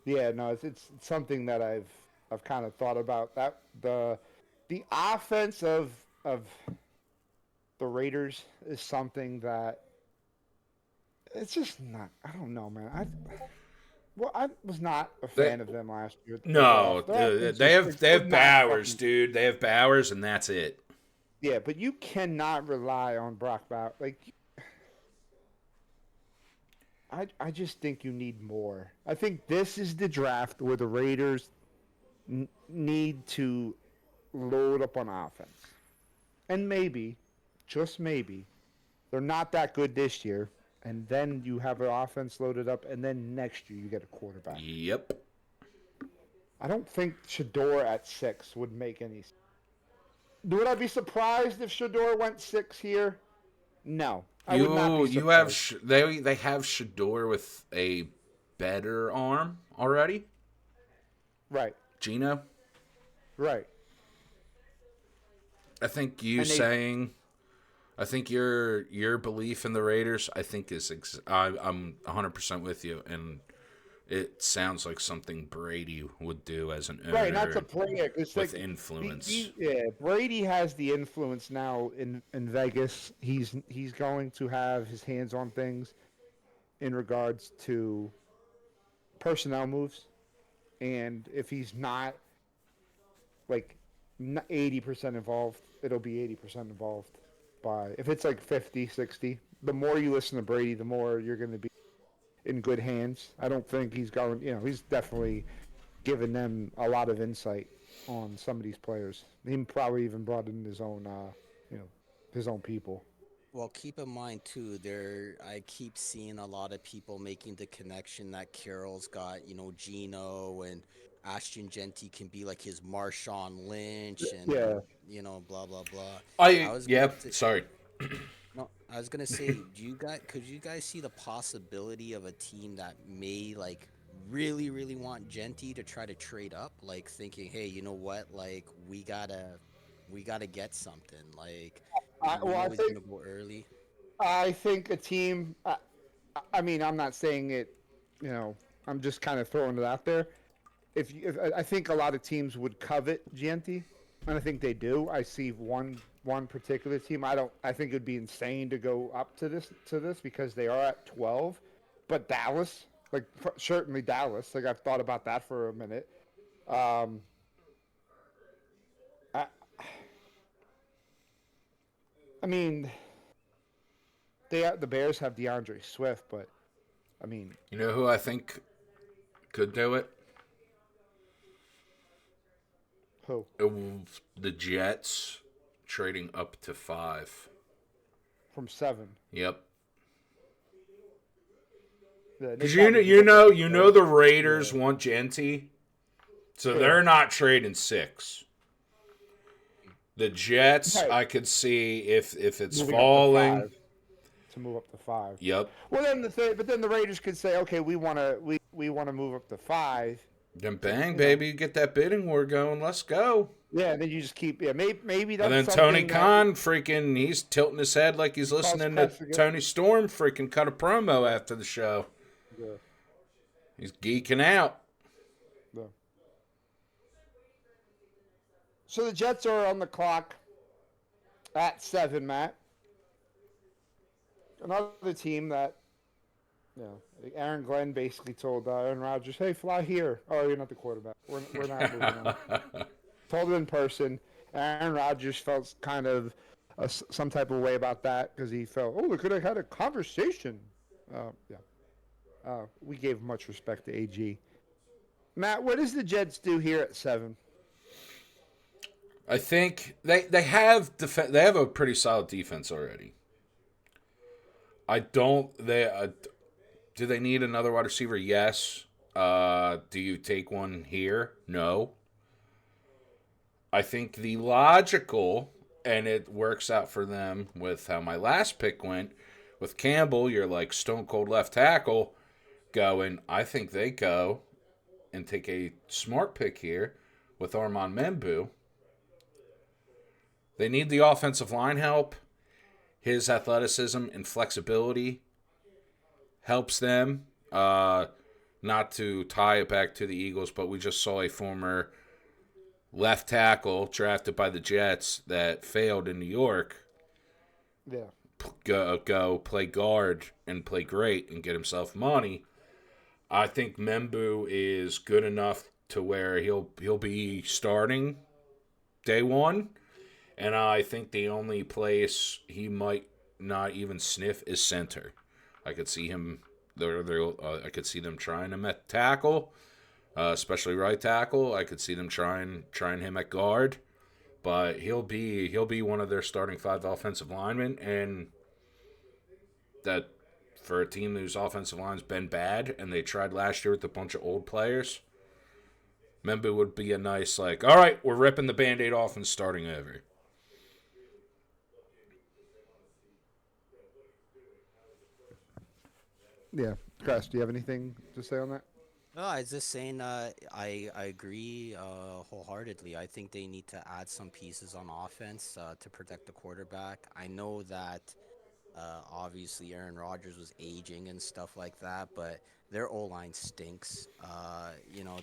Yeah, no, it's something that I've kind of thought about. That the offense of the Raiders is something that it's just not. I don't know, man. I was not a They, fan of them last year at the no, playoffs. Their offense they have just they would have not Bowers, fucking. dude. They have Bowers, and that's it. Yeah, but you cannot rely on Brock Bowers. Like, I just think you need more. I think this is the draft where the Raiders need to load up on offense. And maybe, just maybe, they're not that good this year. And then you have an offense loaded up, and then next year you get a quarterback. Yep. I don't think Shador at 6 would make any sense. Would I be surprised if Shador went 6 here? No, I would not be You have surprised. they have Shador with a better arm already. Right, Gino, right. I think you And they, saying, I think your belief in the Raiders, I think I'm 100% with you, and it sounds like something Brady would do as an right, not to owner play it. It's with like influence. yeah, Brady has the influence now in Vegas. He's going to have his hands on things in regards to personnel moves, and if he's not like 80% involved, it'll be 80% involved. By if it's like 50, 60, the more you listen to Brady, the more you're going to be in good hands. I don't think he's going. He's definitely given them a lot of insight on some of these players. He probably even brought in his own, his own people. well, keep in mind too, I keep seeing a lot of people making the connection that Carroll's got, Gino and Ashton Genty can be like his Marshawn Lynch Yeah, and blah blah blah. I I was gonna yeah, say, sorry. no, I was gonna say, could you guys see the possibility of a team that may like really, really want Genty to try to trade up, like thinking, hey, you know what, like we gotta get something, like I, we well, I know he's think gonna go early. I think a team. I mean, I'm not saying it. You know, I'm just kind of throwing it out there. If I think a lot of teams would covet Gianti, and I think they do. I see one particular team. I don't. I think it'd be insane to go up to this because they are at 12, but Dallas, like certainly Dallas. Like I've thought about that for a minute. Um, I I mean, the Bears have DeAndre Swift, but I mean, You know who I think could do it? who The Jets trading up to 5. from 7? Yep. Yeah, they Because probably give up like you know those. the Raiders Yeah, want Genty, so yeah, they're not trading 6. The Jets, right. I could see if it's Moving up to falling. 5 to move up to 5. Yep. Well, then but then the Raiders could say, okay, we want to move up to 5. Then To bang, baby, you get that bidding war going. Let's go. yeah. And then you just keep maybe And that's then Tony something that Khan freaking, he's tilting his head like he's cause listening to precedent. Tony Storm freaking cut a promo after the show. Yeah, He's geeking out. yeah. So the Jets are on the clock at 7, Matt. Another team that Yeah, Aaron Glenn basically told Aaron Rodgers, "Hey, fly here." Oh, you're not the quarterback. We're not moving on. Told it in person. Aaron Rodgers felt kind of some type of way about that because he felt, oh, we could have had a conversation. Yeah, we gave much respect to AG. Matt, what does the Jets do here at 7? I think they have they have a pretty solid defense already. I don't they do they need another wide receiver? Yes. Do you take one here? No. I think the logical, and it works out for them with how my last pick went with Campbell. You're like stone cold left tackle going. I think they go and take a smart pick here with Armand Membu. They need the offensive line help. His athleticism and flexibility helps them. Not to tie it back to the Eagles, but we just saw a former left tackle drafted by the Jets that failed in New York Yeah. go play guard and play great and get himself money. I think Membu is good enough to where he'll be starting day one, and I think the only place he might not even sniff is center. I could see him. I could see them trying him at tackle, especially right tackle. I could see them trying him at guard, but he'll be one of their starting 5 offensive linemen, and that for a team whose offensive line's been bad and they tried last year with a bunch of old players, Membu would be a nice like, all right, we're ripping the Band-Aid off and starting over. Yeah. Chris, do you have anything to say on that? No, I was just saying, I agree wholeheartedly. I think they need to add some pieces on offense to protect the quarterback. I know that obviously Aaron Rodgers was aging and stuff like that, but their O line stinks.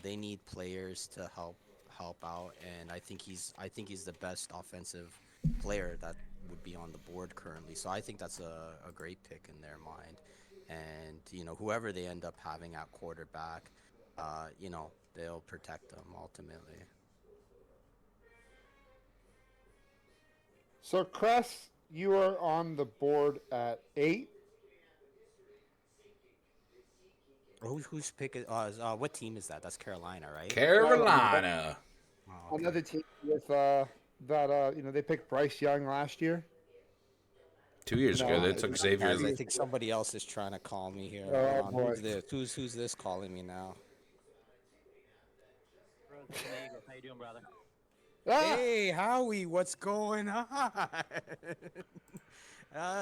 They need players to help out, and I think he's the best offensive player that would be on the board currently. So I think that's a great pick in their mind. And whoever they end up having at quarterback, they'll protect them ultimately. So, Chris, you are on the board at 8. Who's picking? What team is that? That's Carolina, right? Carolina. Carolina. Oh, okay. Another team with that they picked Bryce Young last year. 2 years ago, No, they took Xavier. Guys, I think somebody else is trying to call me here. Hold oh on. boy. Who's this? Who's this calling me now? Rose from the Eagles. How you doing, brother? Ah! Hey, Howie, what's going on?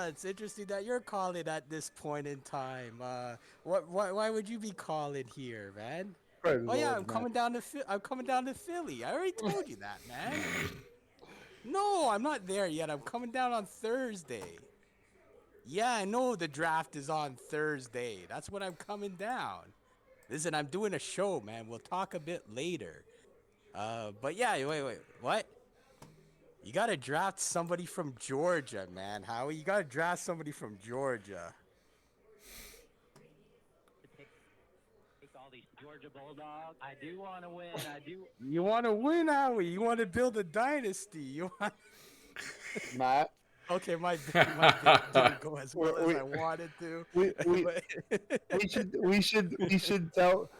It's interesting that you're calling at this point in time. Why would you be calling here, man? Praise Oh the yeah, Lord, man. I'm coming down to Philly. I already told you that, man. No, I'm not there yet. I'm coming down on Thursday. Yeah, I know the draft is on Thursday. That's when I'm coming down. Listen, I'm doing a show, man. We'll talk a bit later. But yeah, wait, what? You gotta draft somebody from Georgia, man. Howie, you gotta draft somebody from Georgia. Take all these Georgia Bulldogs. I do want to win. I do. You want to win, Howie? You want to build a dynasty? You want? Matt, Okay, my bit didn't go as well as we I wanted to. we we But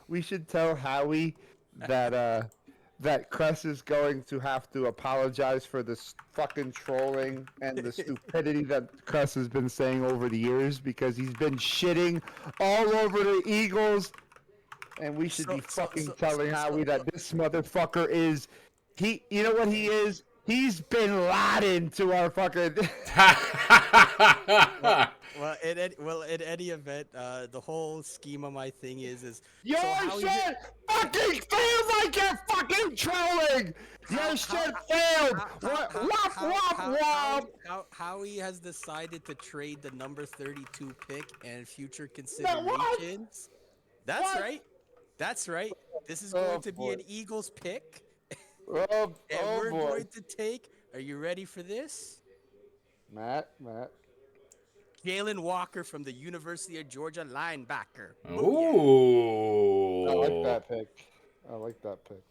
we should tell Howie that that Cress is going to have to apologize for this fucking trolling and the stupidity that Cress has been saying over the years because he's been shitting all over the Eagles, and we should so, be so, fucking so, so, telling so, Howie that this motherfucker is he. You know what he is? He's Bin Laden to our fucking. in any event, the whole scheme of my thing is Your so how shit fucking failed like you're fucking trolling! Your shit failed! Wop, wop, wop! Howie has decided to trade the number 32 pick and future No, what? considerations. That's What? right. That's right. This is Oh, going to be boy. an Eagles pick, Oh, and oh we're boy. going to take. Are you ready for this? Matt. Jalen Walker from the University of Georgia, linebacker. Ooh. I like that pick. I like that pick.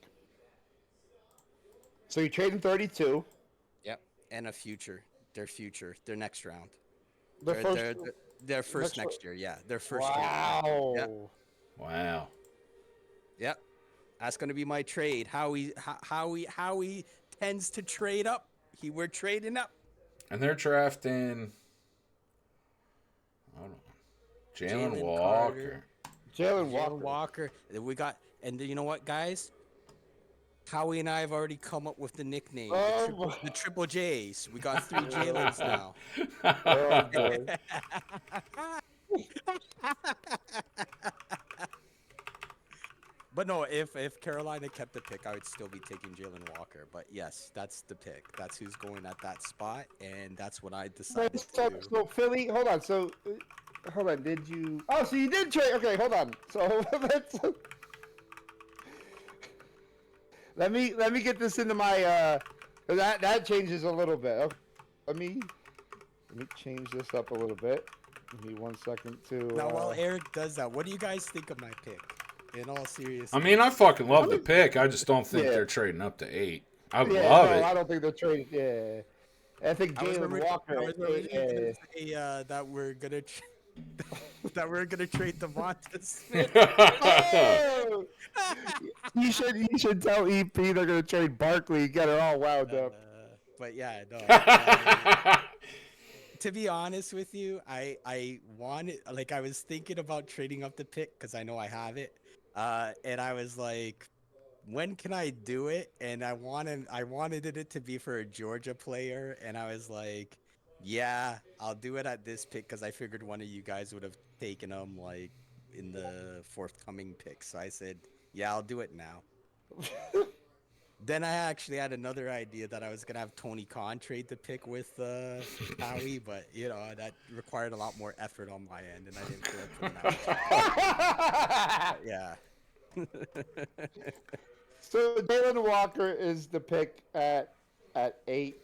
So you're trading 32. Yep, and a future. Their next round. The Their first. their their, their first next next year. Yeah, their first year. Yep, Wow. Wow. yep. That's gonna be my trade. How he tends to trade up. We're trading up. And they're drafting. Hold on. Jalen Jalen Walker. Carter. Jalen Jalen Walker. Walker. We got, and you know what, guys? Howie and I have already come up with the nickname, Oh, the Triple J's. We got 3 Jalen's now. oh boy. But no, if Carolina kept the pick, I would still be taking Jalen Walker. But yes, that's the pick. That's who's going at that spot, and that's what I decided to So, do. so Philly, hold on. So, hold on. Did you? Oh, so you did trade. Okay, hold on. So let me get this into my. That changes a little bit. Okay. Let me change this up a little bit. Give me 1 second to. Now, while Eric does that, what do you guys think of my pick? In all seriousness, I mean, I fucking love the pick. I just don't think Yeah. they're trading up to 8. I yeah, love no, it. I don't think they're trading. Yeah, I think Jalen Walker. I was originally gonna say that we're gonna that we're gonna trade Devonta Smith. Oh! you should tell EP they're gonna trade Barkley. Get her all wound up. But yeah, no. To be honest with you, I wanted, like, I was thinking about trading up the pick because I know I have it, and I was like, when can I do it? And I wanted it to be for a Georgia player, and I was like, yeah, I'll do it at this pick because I figured one of you guys would have taken him like in the forthcoming pick. So I said, yeah, I'll do it now. Then I actually had another idea that I was gonna have Tony Khan trade the pick with Howie, but you know that required a lot more effort on my end, and I didn't feel like putting that. Yeah. So Jalen Walker is the pick at 8.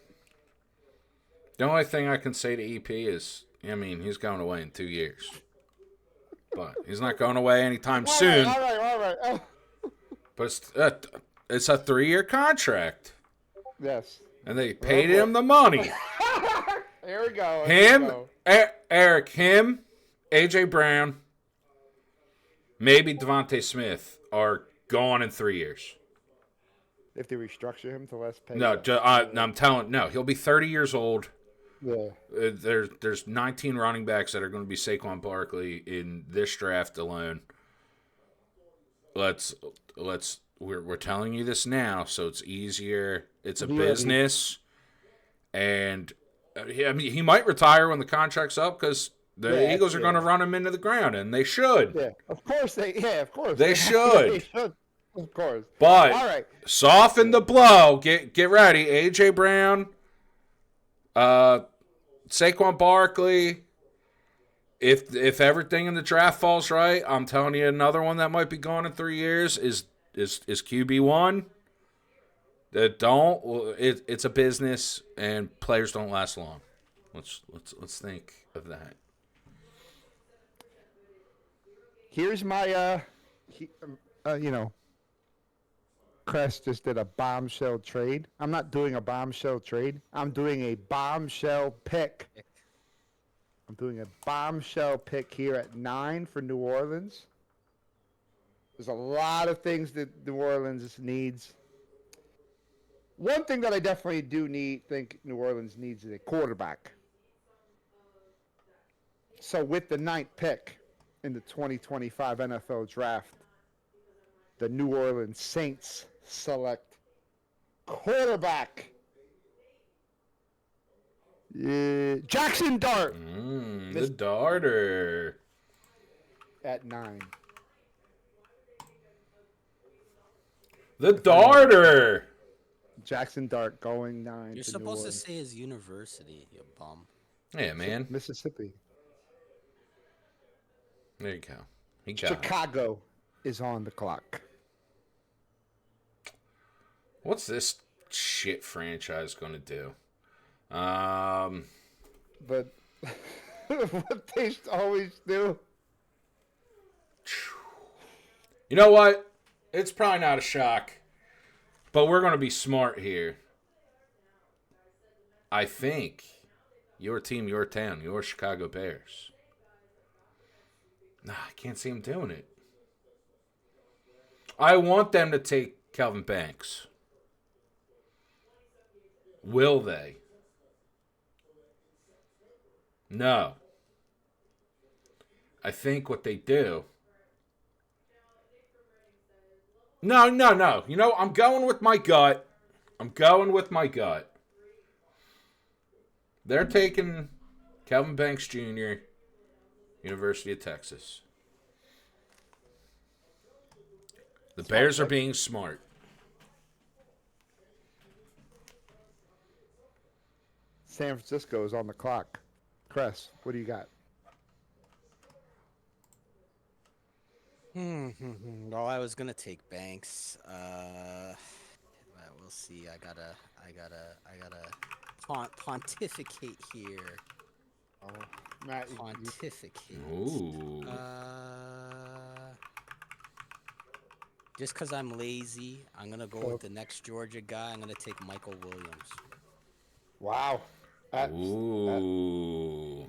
The only thing I can say to EP is, I mean, he's going away in 2 years. But he's not going away anytime soon. All right. Oh. But it's a 3-year contract. Yes. And they paid him the money. Here we go. Eric, AJ Brown, maybe Devontae Smith are gone in 3 years. If they restructure him to less pay. No, I'm telling. No, he'll be 30 years old. Yeah. There's 19 running backs that are going to be Saquon Barkley in this draft alone. We're telling you this now, so it's easier. It's a business, and I mean, he might retire when the contract's up because the Eagles are going to run him into the ground, and they should. Yeah, of course they should. They should, of course. But all right, soften the blow. Get ready, AJ Brown, Saquon Barkley. If everything in the draft falls right, I'm telling you, another one that might be gone in 3 years is QB1. That don't. It's a business, and players don't last long. Let's think of that. Here's my Crest just did a bombshell trade. I'm not doing a bombshell trade. I'm doing a bombshell pick. I'm doing a bombshell pick here at 9 for New Orleans. There's a lot of things that New Orleans needs. One thing that I definitely think New Orleans needs is a quarterback. So with the 9th pick in the 2025 NFL Draft, the New Orleans Saints select quarterback Jackson Dart. The darter. At 9. The darter. Jackson Dart going 9. You're supposed to say his university, you bum. Yeah, man. Mississippi. There you go. He got Chicago is on the clock. What's this shit franchise going to do? But what they always do. You know what? It's probably not a shock, but we're going to be smart here. I think your team, your town, your Chicago Bears. Nah, I can't see them doing it. I want them to take Calvin Banks. Will they? No. I think what they do. No. You know, I'm going with my gut. They're taking Calvin Banks Jr., University of Texas. The Bears are being smart. San Francisco is on the clock. Cress, what do you got? Well, I was gonna take Banks. We'll see. I gotta pontificate here. Oh, Matt, Pontificate. Ooh. Just because I'm lazy, I'm gonna go with the next Georgia guy. I'm gonna take Michael Williams. wow. Ooh.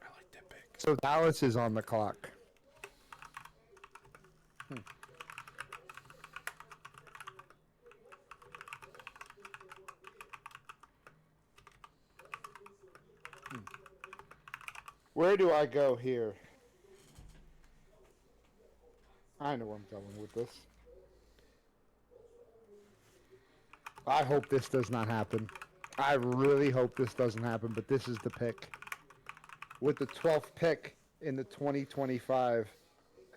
I like that pick. So Dallas is on the clock. Where do I go here? I know where I'm going with this. I hope this does not happen. I really hope this doesn't happen, but this is the pick. With the 12th pick in the 2025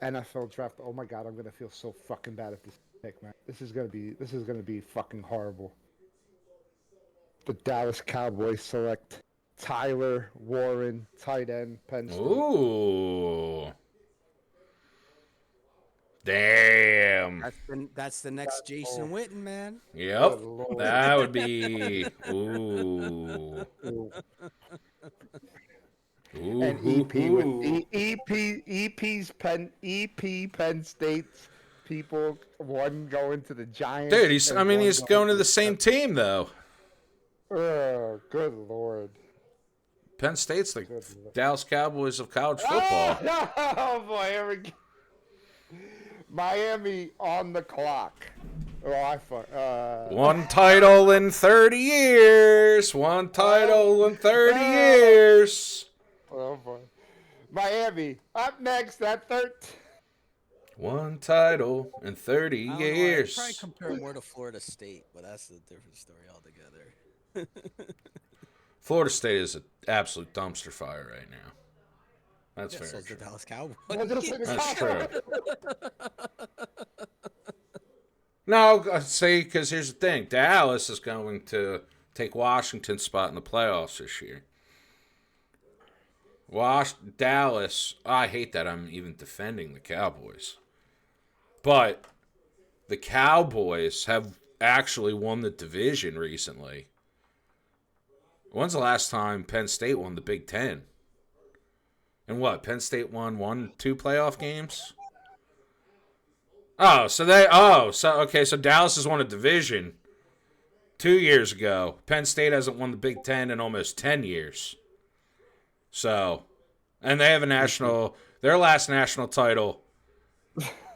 NFL draft. Oh my god, I'm going to feel so fucking bad if this pick, man. This is going to be fucking horrible. The Dallas Cowboys select Tyler Warren, tight end, Penn State. Ooh. Damn. That's the next Jason Witten, man. Yep. Lord. That would be. Ooh. Ooh. Ooh. And EP with EP's Penn State's people, one going to the Giants. Dude, he's going to the same team though. Oh, good lord. Penn State's the Dallas Cowboys of college football. Oh boy, here we go. Miami on the clock. One title in 30 years. One title in 30 years. Oh boy. Miami up next at 13. One title in 30 I don't know, I'd years. probably compare more to Florida State, but that's a different story altogether. Florida State is an absolute dumpster fire right now. That's Yeah, fair. so is the True. Dallas Cowboys. That's true. No, see, because here's the thing. Dallas is going to take Washington's spot in the playoffs this year. Dallas, I hate that I'm even defending the Cowboys. But the Cowboys have actually won the division recently. When's the last time Penn State won the Big Ten? And what? Penn State won 2 playoff games? So Dallas has won a division 2 years ago. Penn State hasn't won the Big Ten in almost 10 years. So, and they have their last national title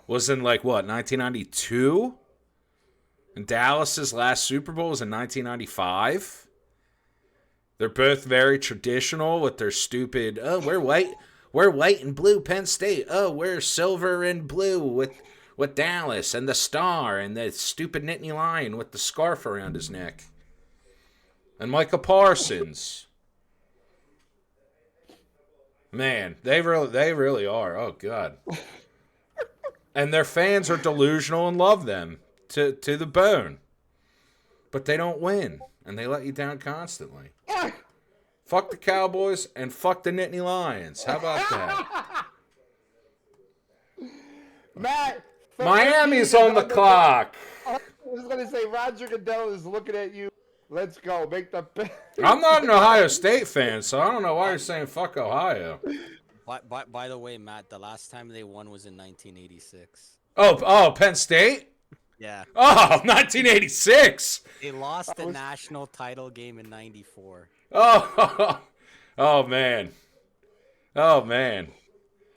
was in 1992? And Dallas's last Super Bowl was in 1995. They're both very traditional with their stupid, we're white and blue Penn State. Oh, we're silver and blue with Dallas and the star and the stupid Nittany Lion with the scarf around his neck. And Micah Parsons. Man, they really are. Oh, God. And their fans are delusional and love them to the bone. But they don't win, and they let you down constantly. Fuck the Cowboys and fuck the Nittany Lions. How about that? Matt, Miami's on the clock. was gonna say Roger Goodell is looking at you. Let's go. Make the pick. I'm not an Ohio State fan, so I don't know why you're saying fuck Ohio. By the way, Matt, the last time they won was in 1986. Oh, Penn State? Yeah. Oh, 1986. They lost the national title game in 94. Oh, oh man. Oh man.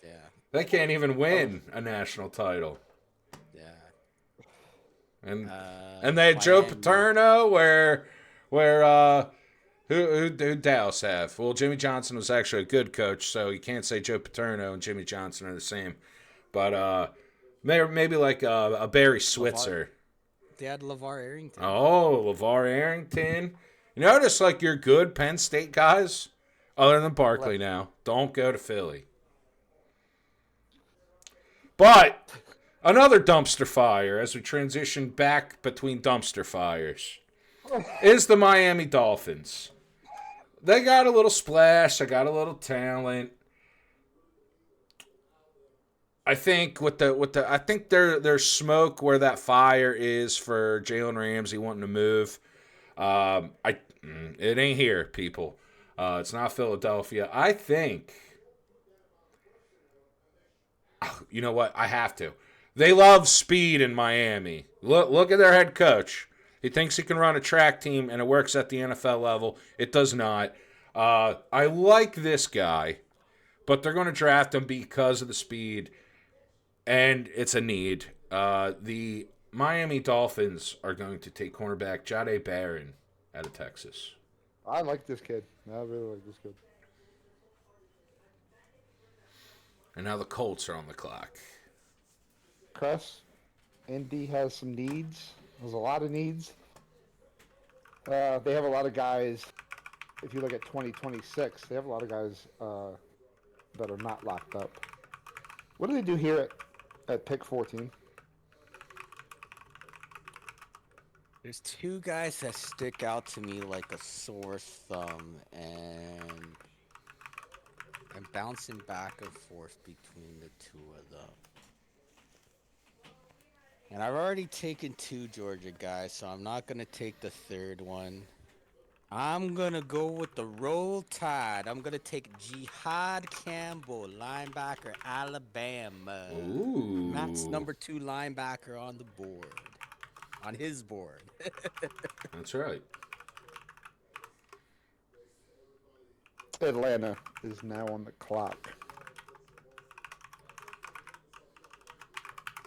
Yeah. They can't even win a national title. Yeah. And they had Joe Miami. Paterno who Dallas have? Well, Jimmy Johnson was actually a good coach, so you can't say Joe Paterno and Jimmy Johnson are the same. But maybe like a Barry Switzer. They had LeVar Arrington. Oh, LeVar Arrington. You notice like your good Penn State guys, other than Barkley now, don't go to Philly. But another dumpster fire as we transition back between dumpster fires is the Miami Dolphins. They got a little splash. They got a little talent. I think I think there's smoke where that fire is for Jalen Ramsey wanting to move. It ain't here, people. It's not Philadelphia. I think. You know what? I have to. They love speed in Miami. Look at their head coach. He thinks he can run a track team, and it works at the NFL level. It does not. I like this guy, but they're going to draft him because of the speed, and it's a need. The Miami Dolphins are going to take cornerback Jahdae Barron out of Texas. I like this kid. I really like this kid. And now the Colts are on the clock. Cress, Indy has some needs. There's a lot of needs. They have a lot of guys. If you look at 2026, they have a lot of guys that are not locked up. What do they do here at pick 14? There's two guys that stick out to me like a sore thumb, and I'm bouncing back and forth between the two of them. And I've already taken two Georgia guys, so I'm not going to take the third one. I'm going to go with the Roll Tide. I'm going to take Jihad Campbell, linebacker, Alabama. Ooh. Matt's number 2 linebacker on the board. On his board. That's right. Atlanta is now on the clock.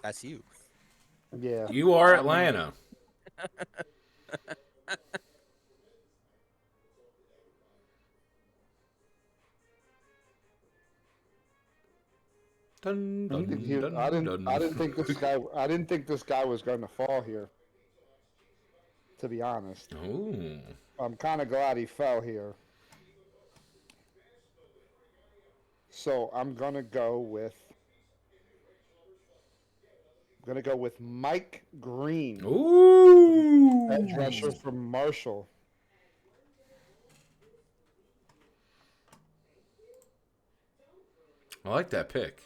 That's you. Yeah. You are Atlanta. Dun, I didn't think this guy. I didn't think this guy was going to fall here. To be honest, Ooh. I'm kind of glad he fell here. So I'm gonna go with. Mike Green, Ooh. edge rusher from Marshall. I like that pick.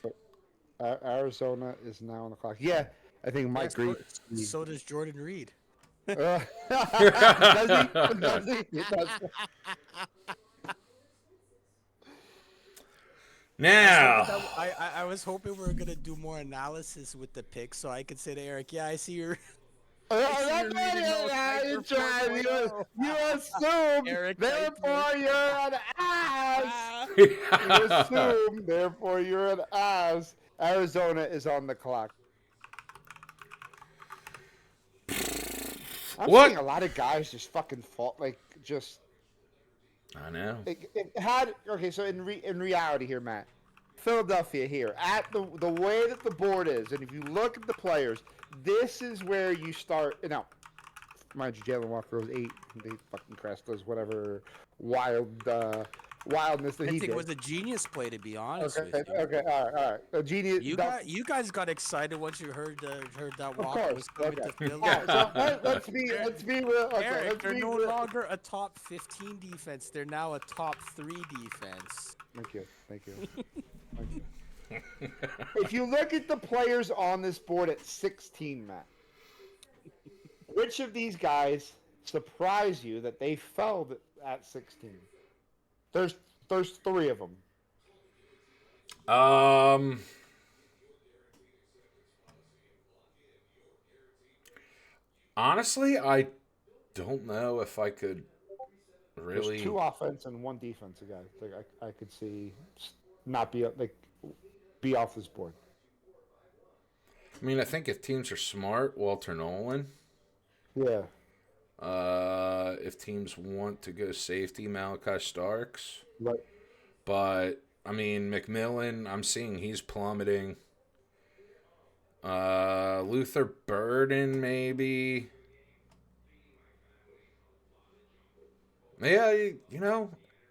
Arizona is now on the clock. Yeah, I think Mike Green. So does Jordan Reed. Does he? Does he? He does. Now, I was hoping we were gonna do more analysis with the picks, so I could say to Eric, "Yeah, I see your." You assume, Eric, therefore you're an ass. You assume, therefore you're an ass. Arizona is on the clock. I'm What? seeing a lot of guys just fucking fall, I know. Okay, so in reality here, Matt, Philadelphia here, at the way that the board is, and if you look at the players, this is where you start. Now, mind you, Jalen Walker was 8. They fucking crashed those whatever wildness that I he think did. it was a genius play, to be honest Okay, with you. okay, all right. A genius. You guys got excited once you heard that Walker course, was coming okay. to Philly. All right, so let's be real. Okay, Eric, let's they're be no real. longer a top 15 defense. They're now a top 3 defense. Thank you. If you look at the players on this board at 16, Matt, Which of these guys surprised you that they fell at 16? There's three of them. Honestly, I don't know if I could There's really. two offense and one defensive guy. Like I could see not be off this board. I mean, I think if teams are smart, Walter Nolan. Yeah. If teams want to go safety, Malachi Starks. Right. But I mean, McMillan, I'm seeing he's plummeting. Luther Burden, maybe. Yeah,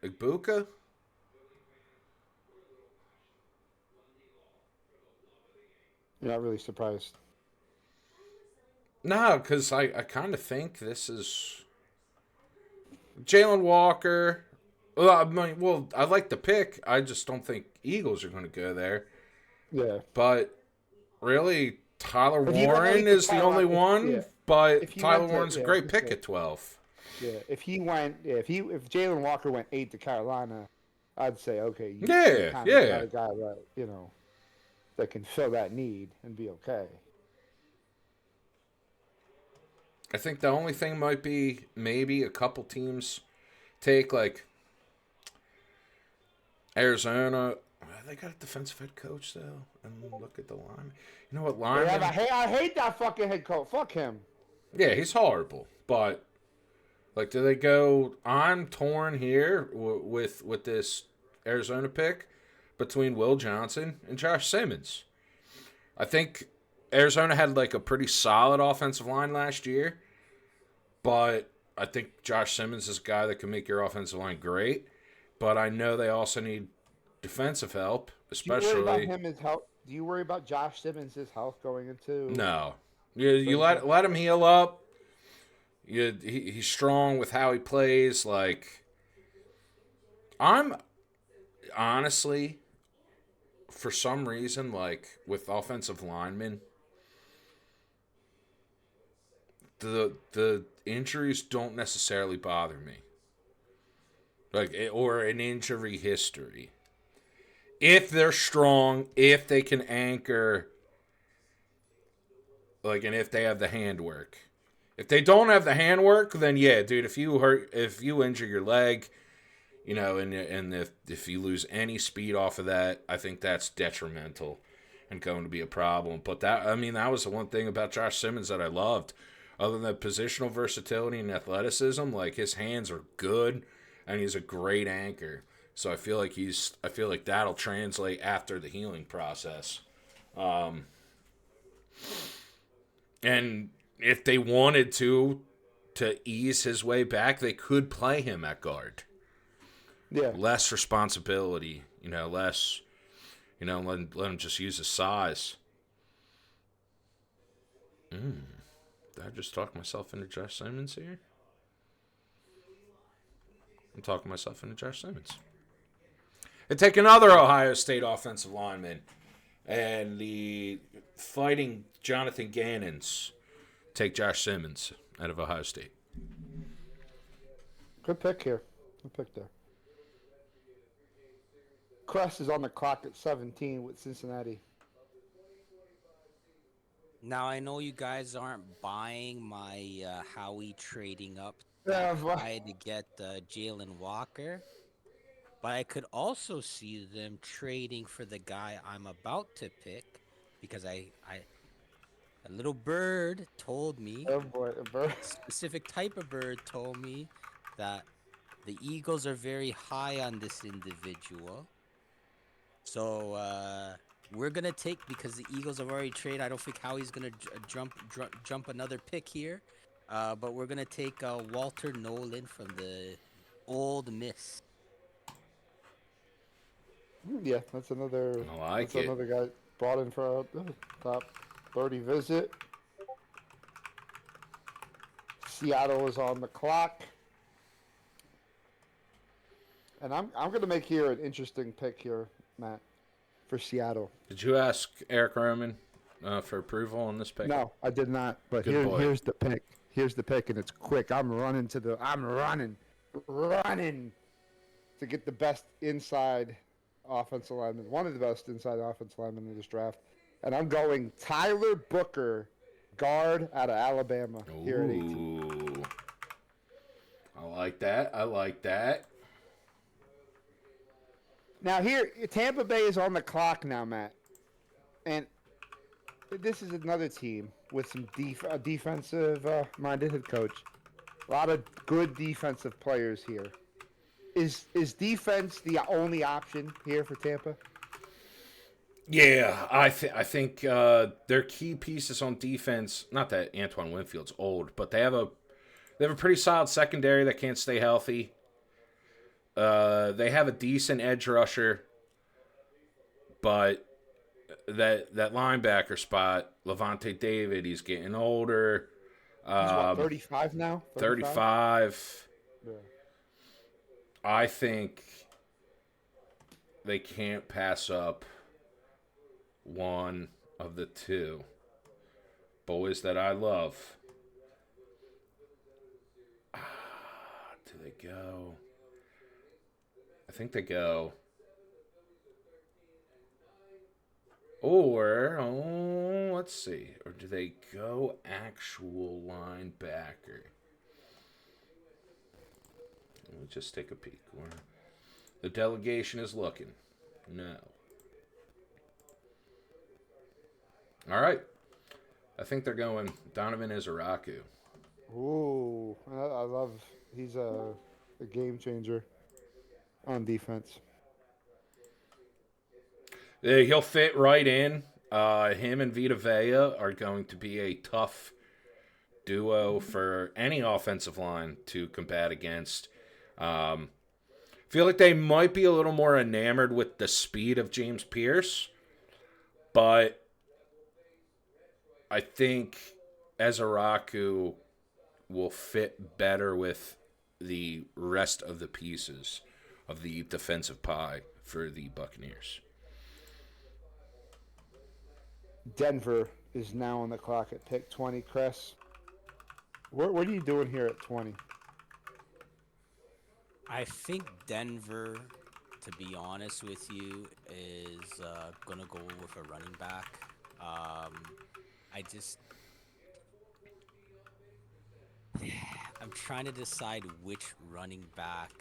Igbuka. You're not really surprised. No, because I kind of think this is Jalen Walker. Well, I like the pick. I just don't think Eagles are going to go there. Yeah. But really, Tyler If you went Warren to is the only Carolina- one. yeah. But If you Tyler went to- Warren's a yeah, great he's pick good. at 12. Yeah. If Jalen Walker went 8 to Carolina, I'd say okay. You Yeah, kind yeah. of got a guy that that can fill that need and be okay. I think the only thing might be maybe a couple teams take like Arizona. They got a defensive head coach though, and look at the line. You know what line? Yeah, I hate that fucking head coach. Fuck him. Yeah, he's horrible. But like, do they go? I'm torn here with this Arizona pick between Will Johnson and Josh Simmons. I think Arizona had like a pretty solid offensive line last year, but I think Josh Simmons is a guy that can make your offensive line great. But I know they also need defensive help, especially. Do you worry about his health? Do you worry about Josh Simmons' health going into? No, you let him heal up. He's strong with how he plays. Like, I'm honestly, for some reason, like with offensive linemen, the injuries don't necessarily bother me. Like, or an injury history. If they're strong, if they can anchor, like, and if they have the handwork. If they don't have the handwork, then yeah, dude. If you injure your leg, and if you lose any speed off of that, I think that's detrimental and going to be a problem. But that was the one thing about Josh Simmons that I loved. Other than the positional versatility and athleticism, like his hands are good and he's a great anchor. So I feel like that'll translate after the healing process. And if they wanted to ease his way back, they could play him at guard. Yeah. Less responsibility, less, let him just use his size. Did I just talk myself into Josh Simmons here? I'm talking myself into Josh Simmons. And take another Ohio State offensive lineman. And the fighting Jonathan Gannons take Josh Simmons out of Ohio State. Good pick here. Good pick there. Crest is on the clock at 17 with Cincinnati. Now I know you guys aren't buying my Howie trading up Yeah, try to get Jalen Walker, but I could also see them trading for the guy I'm about to pick because a little bird told me, Oh boy, a bird. specific type of bird told me that the Eagles are very high on this individual. So we're gonna take, because the Eagles have already traded. I don't think Howie's gonna jump another pick here, but we're gonna take Walter Nolan from the Old Miss. Yeah, that's another. I like that's it. another guy brought in for a top 30 visit. Seattle is on the clock. And I'm going to make here an interesting pick here, Matt, for Seattle. Did you ask Eric Roman for approval on this pick? No, I did not. But Good boy. here's the pick. Here's the pick, and it's quick. I'm running to get the best inside offensive lineman, one of the best inside offensive linemen in this draft. And I'm going Tyler Booker, guard out of Alabama, here at 18. Ooh. I like that. I like that. Now, here, Tampa Bay is on the clock now, Matt. And this is another team with some defensive-minded head coach. A lot of good defensive players here. Is defense the only option here for Tampa? Yeah, I think their key pieces on defense. Not that Antoine Winfield's old, but they have a pretty solid secondary that can't stay healthy. They have a decent edge rusher, but that linebacker spot, Levante David, he's getting older. He's what, 35 now? 35. Yeah. I think they can't pass up one of the two boys that I love. Do they go? I think they go. Or, let's see. Or do they go actual linebacker? Let me just take a peek. The delegation is looking. No. All right. I think they're going Donovan Izaraku. Ooh, I love. He's a game changer on defense. He'll fit right in. Him and Vita Vea are going to be a tough duo for any offensive line to combat against. Feel like they might be a little more enamored with the speed of James Pierce, but I think Ezaraku will fit better with the rest of the pieces of the defensive pie for the Buccaneers. Denver is now on the clock at pick 20. Chris, what are you doing here at 20? I think Denver, to be honest with you, is going to go with a running back. I'm trying to decide which running back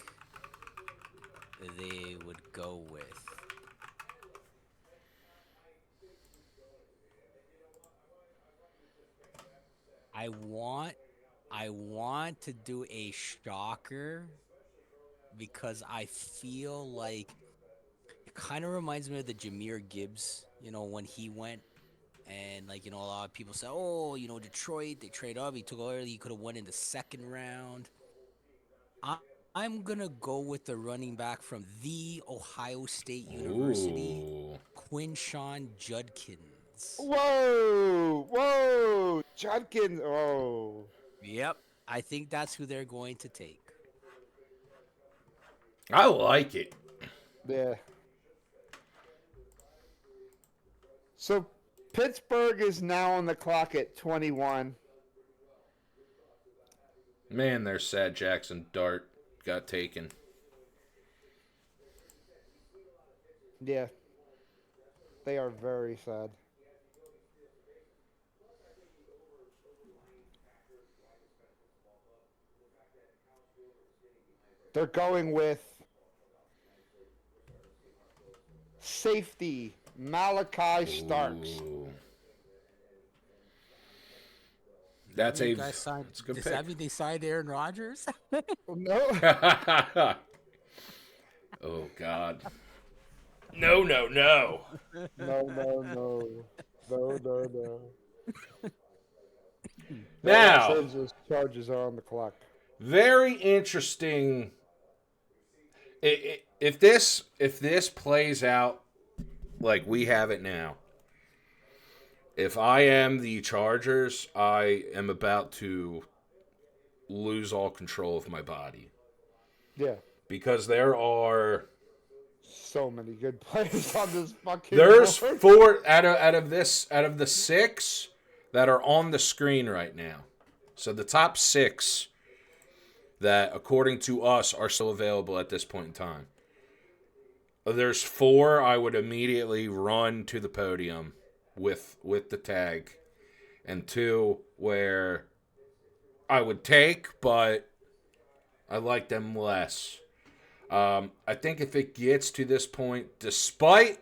they would go with. I want to do a shocker because I feel like it kind of reminds me of the Jahmyr Gibbs, when he went and a lot of people say, oh, Detroit, they trade up, he took early, he could have won in the second round. I'm going to go with the running back from the Ohio State University, Quinshawn Judkins. Whoa, Judkins. Oh. Yep, I think that's who they're going to take. I like it. Yeah. So Pittsburgh is now on the clock at 21. Man, they're sad Jackson Dart got taken. Yeah. They are very sad. They're going with safety Malachi Starks. Ooh. That's a good Does that mean they signed Aaron Rodgers? No. Oh, God. No. No. Now, Los Angeles Chargers are on the clock. very interesting. If this plays out like we have it now, if I am the Chargers, I am about to lose all control of my body. Yeah. Because there are So many good players on this fucking there's board. 4 out of the 6 that are on the screen right now. So the top 6 that, according to us, are still available at this point in time. There's 4 I would immediately run to the podium with the tag, and 2 where I would take, but I like them less. I think if it gets to this point, despite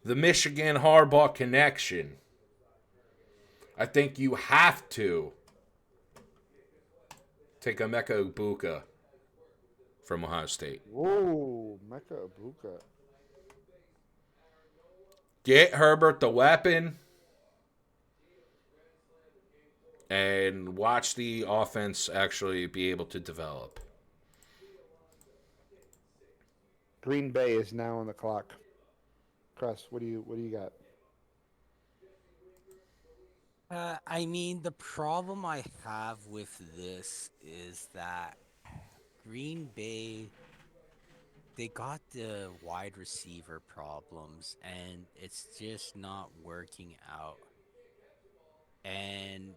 the Michigan Harbaugh connection, I think you have to take Emeka Ibuka from Ohio State. Whoa, Mecca Ibuka. Get Herbert the weapon and watch the offense actually be able to develop. Green Bay is now on the clock. Chris, what do you got? I mean, the problem I have with this is that Green Bay, they got the wide receiver problems, and it's just not working out. And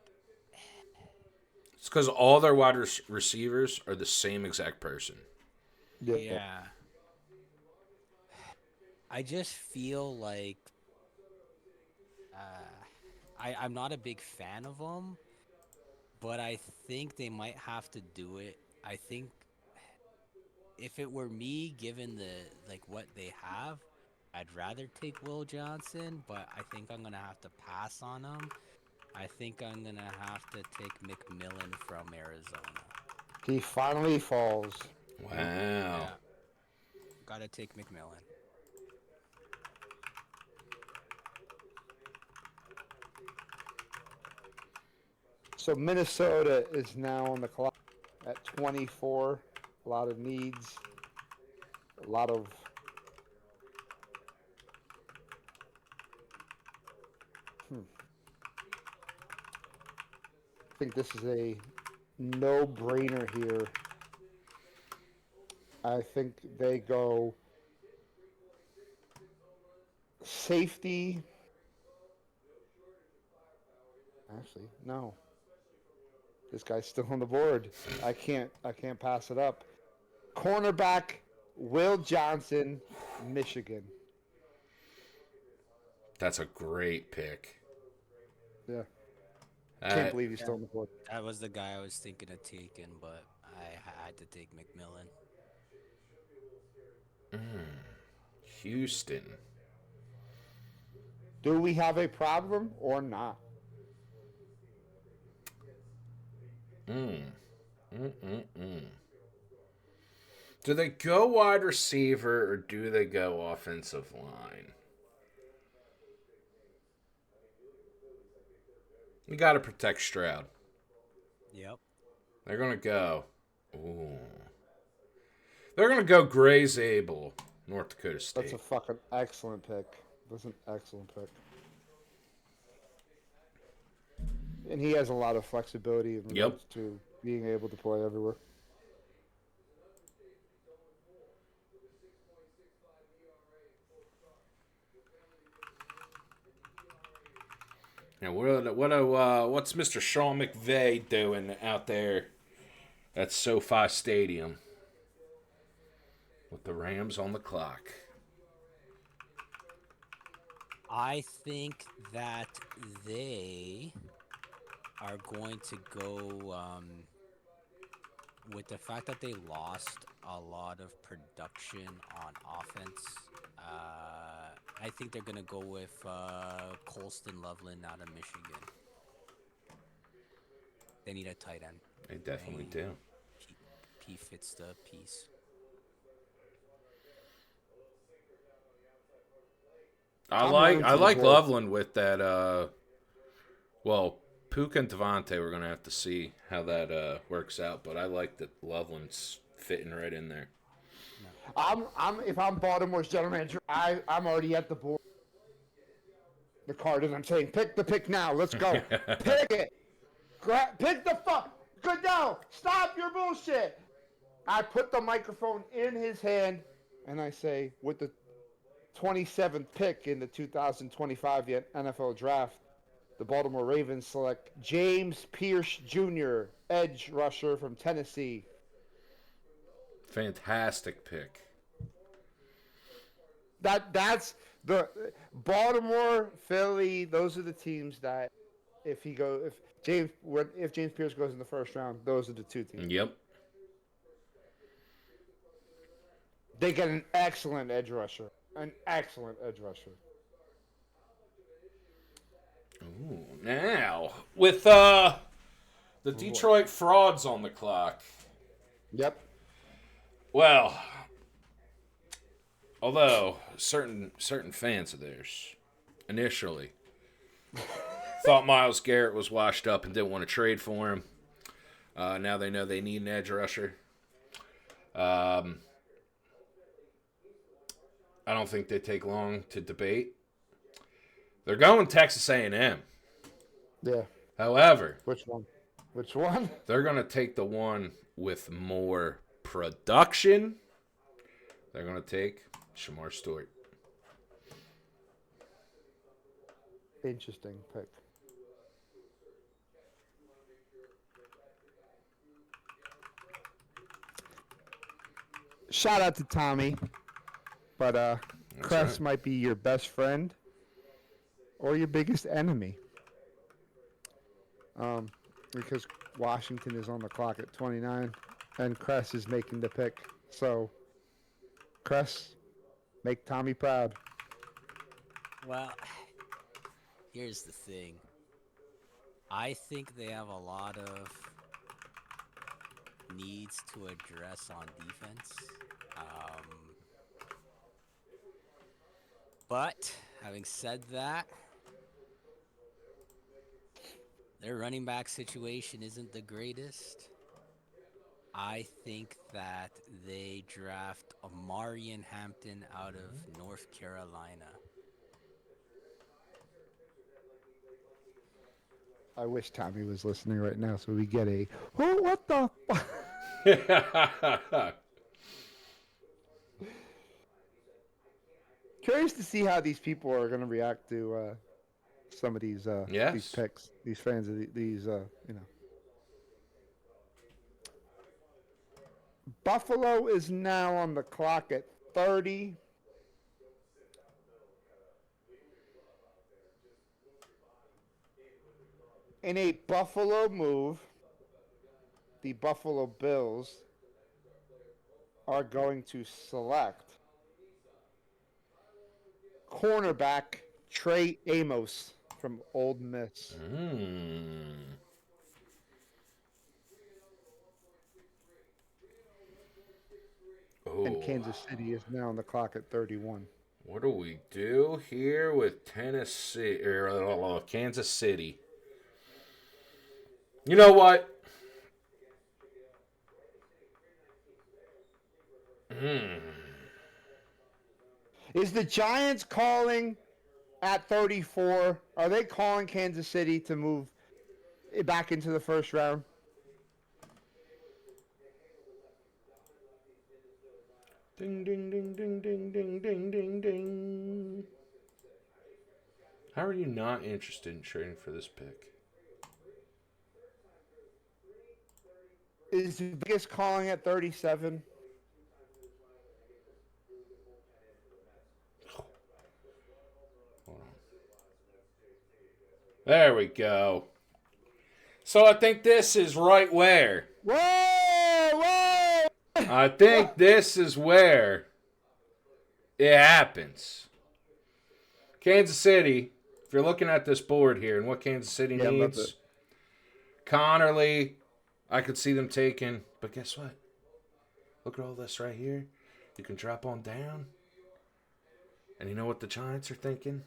It's because all their wide receivers are the same exact person. yeah, I just feel like I'm not a big fan of them, but I think they might have to do it. I think if it were me, given the what they have, I'd rather take Will Johnson, but I think I'm gonna have to pass on him. I think I'm gonna have to take McMillan from Arizona. He finally falls. Wow. Yeah, gotta take McMillan. So Minnesota is now on the clock at 24. A lot of needs. A lot of I think this is a no-brainer here. I think they go safety. Actually, no. This guy's still on the board. I can't pass it up. Cornerback Will Johnson, Michigan. That's a great pick. Yeah. Uh, Can't believe he's still on the board. That was the guy I was thinking of taking, but I had to take McMillan. Houston. Do we have a problem or not? Do they go wide receiver or do they go offensive line? You got to protect Stroud. Yep. They're going to go. Ooh. They're going to go Gray Zabel, North Dakota State. That's a fucking excellent pick. That's an excellent pick. And he has a lot of flexibility in regards to being able to play everywhere. Yeah, what's Mr. Sean McVay doing out there at SoFi Stadium with the Rams on the clock? I think that they are going to go with the fact that they lost a lot of production on offense. I think they're going to go with Colston Loveland out of Michigan. They need a tight end. They definitely do. P fits the piece. I like Loveland with that. Well, Puka and Devontae, we're gonna have to see how that works out, but I like that Loveland's fitting right in there. If I'm Baltimore's general manager, I'm already at the board. The card, and I'm saying, pick the pick now. Let's go. Pick it. Pick the fuck. Good now. Stop your bullshit. I put the microphone in his hand, and I say, with the 27th pick in the 2025 NFL draft, the Baltimore Ravens select James Pierce Jr., edge rusher from Tennessee. Fantastic pick. That's the Baltimore, Philly. Those are the teams that if James Pierce goes in the first round, those are the two teams. Yep. They get an excellent edge rusher. An excellent edge rusher. Ooh, now, with the Detroit frauds on the clock. Yep. Well, although certain fans of theirs initially thought Myles Garrett was washed up and didn't want to trade for him. Now they know they need an edge rusher. I don't think they take long to debate. They're going Texas A&M. Yeah. However, Which one? Which one? they're going to take the one with more production. They're going to take Shamar Stewart. Interesting pick. Shout out to Tommy, but Cress right. might be your best friend or your biggest enemy. Because Washington is on the clock at 29, and Cress is making the pick. So, Cress, make Tommy proud. Well, here's the thing. I think they have a lot of needs to address on defense. But having said that, their running back situation isn't the greatest. I think that they draft Amarian Hampton out of North Carolina. I wish Tommy was listening right now so we get a, oh, what the fuck? Curious to see how these people are going to react to some of these picks, these fans of these. Buffalo is now on the clock at 30. In a Buffalo move, the Buffalo Bills are going to select cornerback Trey Amos from Ole Miss. And Kansas City is now on the clock at 31. What do we do here with Tennessee or Kansas City? You know what? Is the Giants calling at 34? Are they calling Kansas City to move back into the first round? Ding, ding, ding, ding, ding, ding, ding, ding, ding. How are you not interested in trading for this pick? Is Vegas calling at 37? Hold on. There we go. So I think this is right where. Whoa! Whoa! I think this is where it happens. Kansas City, if you're looking at this board here and what Kansas City needs, Connerly, I could see them taking. But guess what? Look at all this right here. You can drop on down. And you know what the Giants are thinking?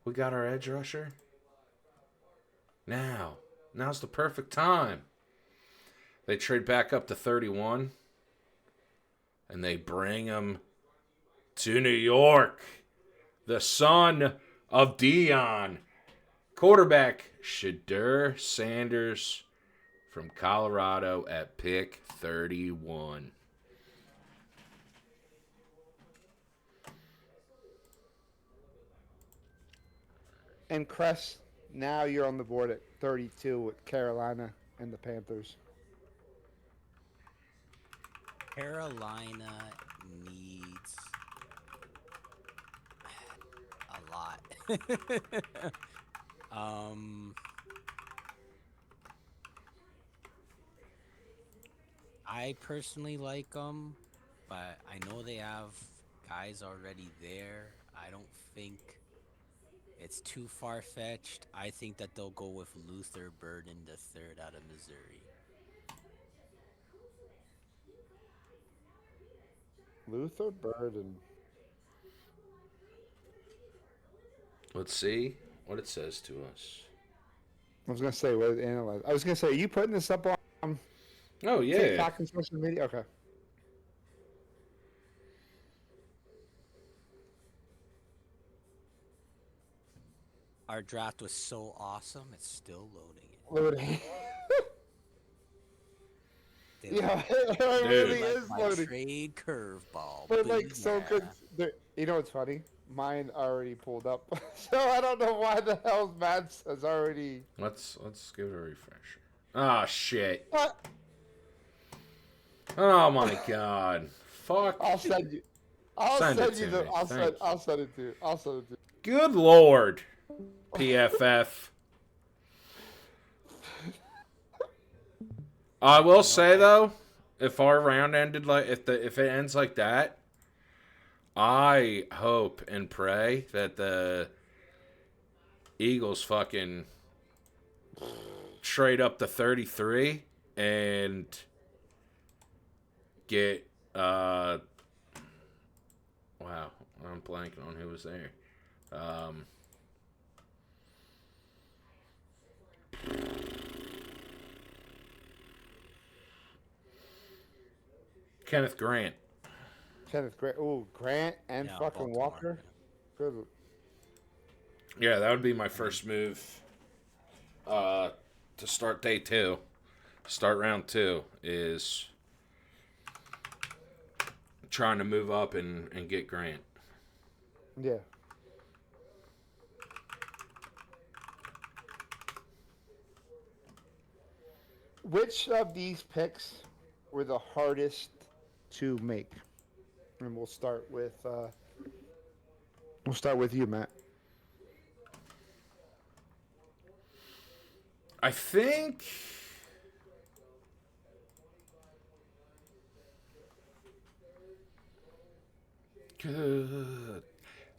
We got our edge rusher. Now's the perfect time. They trade back up to 31. And they bring him to New York. The son of Dion. Quarterback Shadur Sanders from Colorado at pick 31. And Cress, Now you're on the board at 32 with Carolina and the Panthers. Carolina needs a lot. um, I personally like them, but I know they have guys already there. I don't think it's too far fetched. I think that they'll go with Luther Burden the third out of Missouri. Luther Burden. Let's see what it says to us. I was gonna say what it analyzed. I was gonna say, are you putting this up on Oh yeah. TikTok and social media? Okay. Our draft was so awesome, it's still loading it. Loading. They Yeah, like, it Dude. really like is my loading. trade curveball. But like so Booyah. good. You know what's funny? Mine already pulled up, so I don't know why the hell Matt's has already. Let's give it a refresher. Ah shit. What? Oh my god. Fuck. I'll send you. I'll Send send, it you to the. me. I'll Thank send. you. I'll send it to you. I'll send it to you. Good lord. PFF. I will say though, if our round ended like if it ends like that, I hope and pray that the Eagles fucking trade up to 33 and get wow, I'm blanking on who was there. Kenneth Grant. Kenneth Grant. Oh, Grant and Yeah, fucking Baltimore. Walker. Good. Yeah, that would be my first move to start day 2. Start round 2 is trying to move up and get Grant. Yeah. Which of these picks were the hardest to make? And we'll start with you, Matt. I think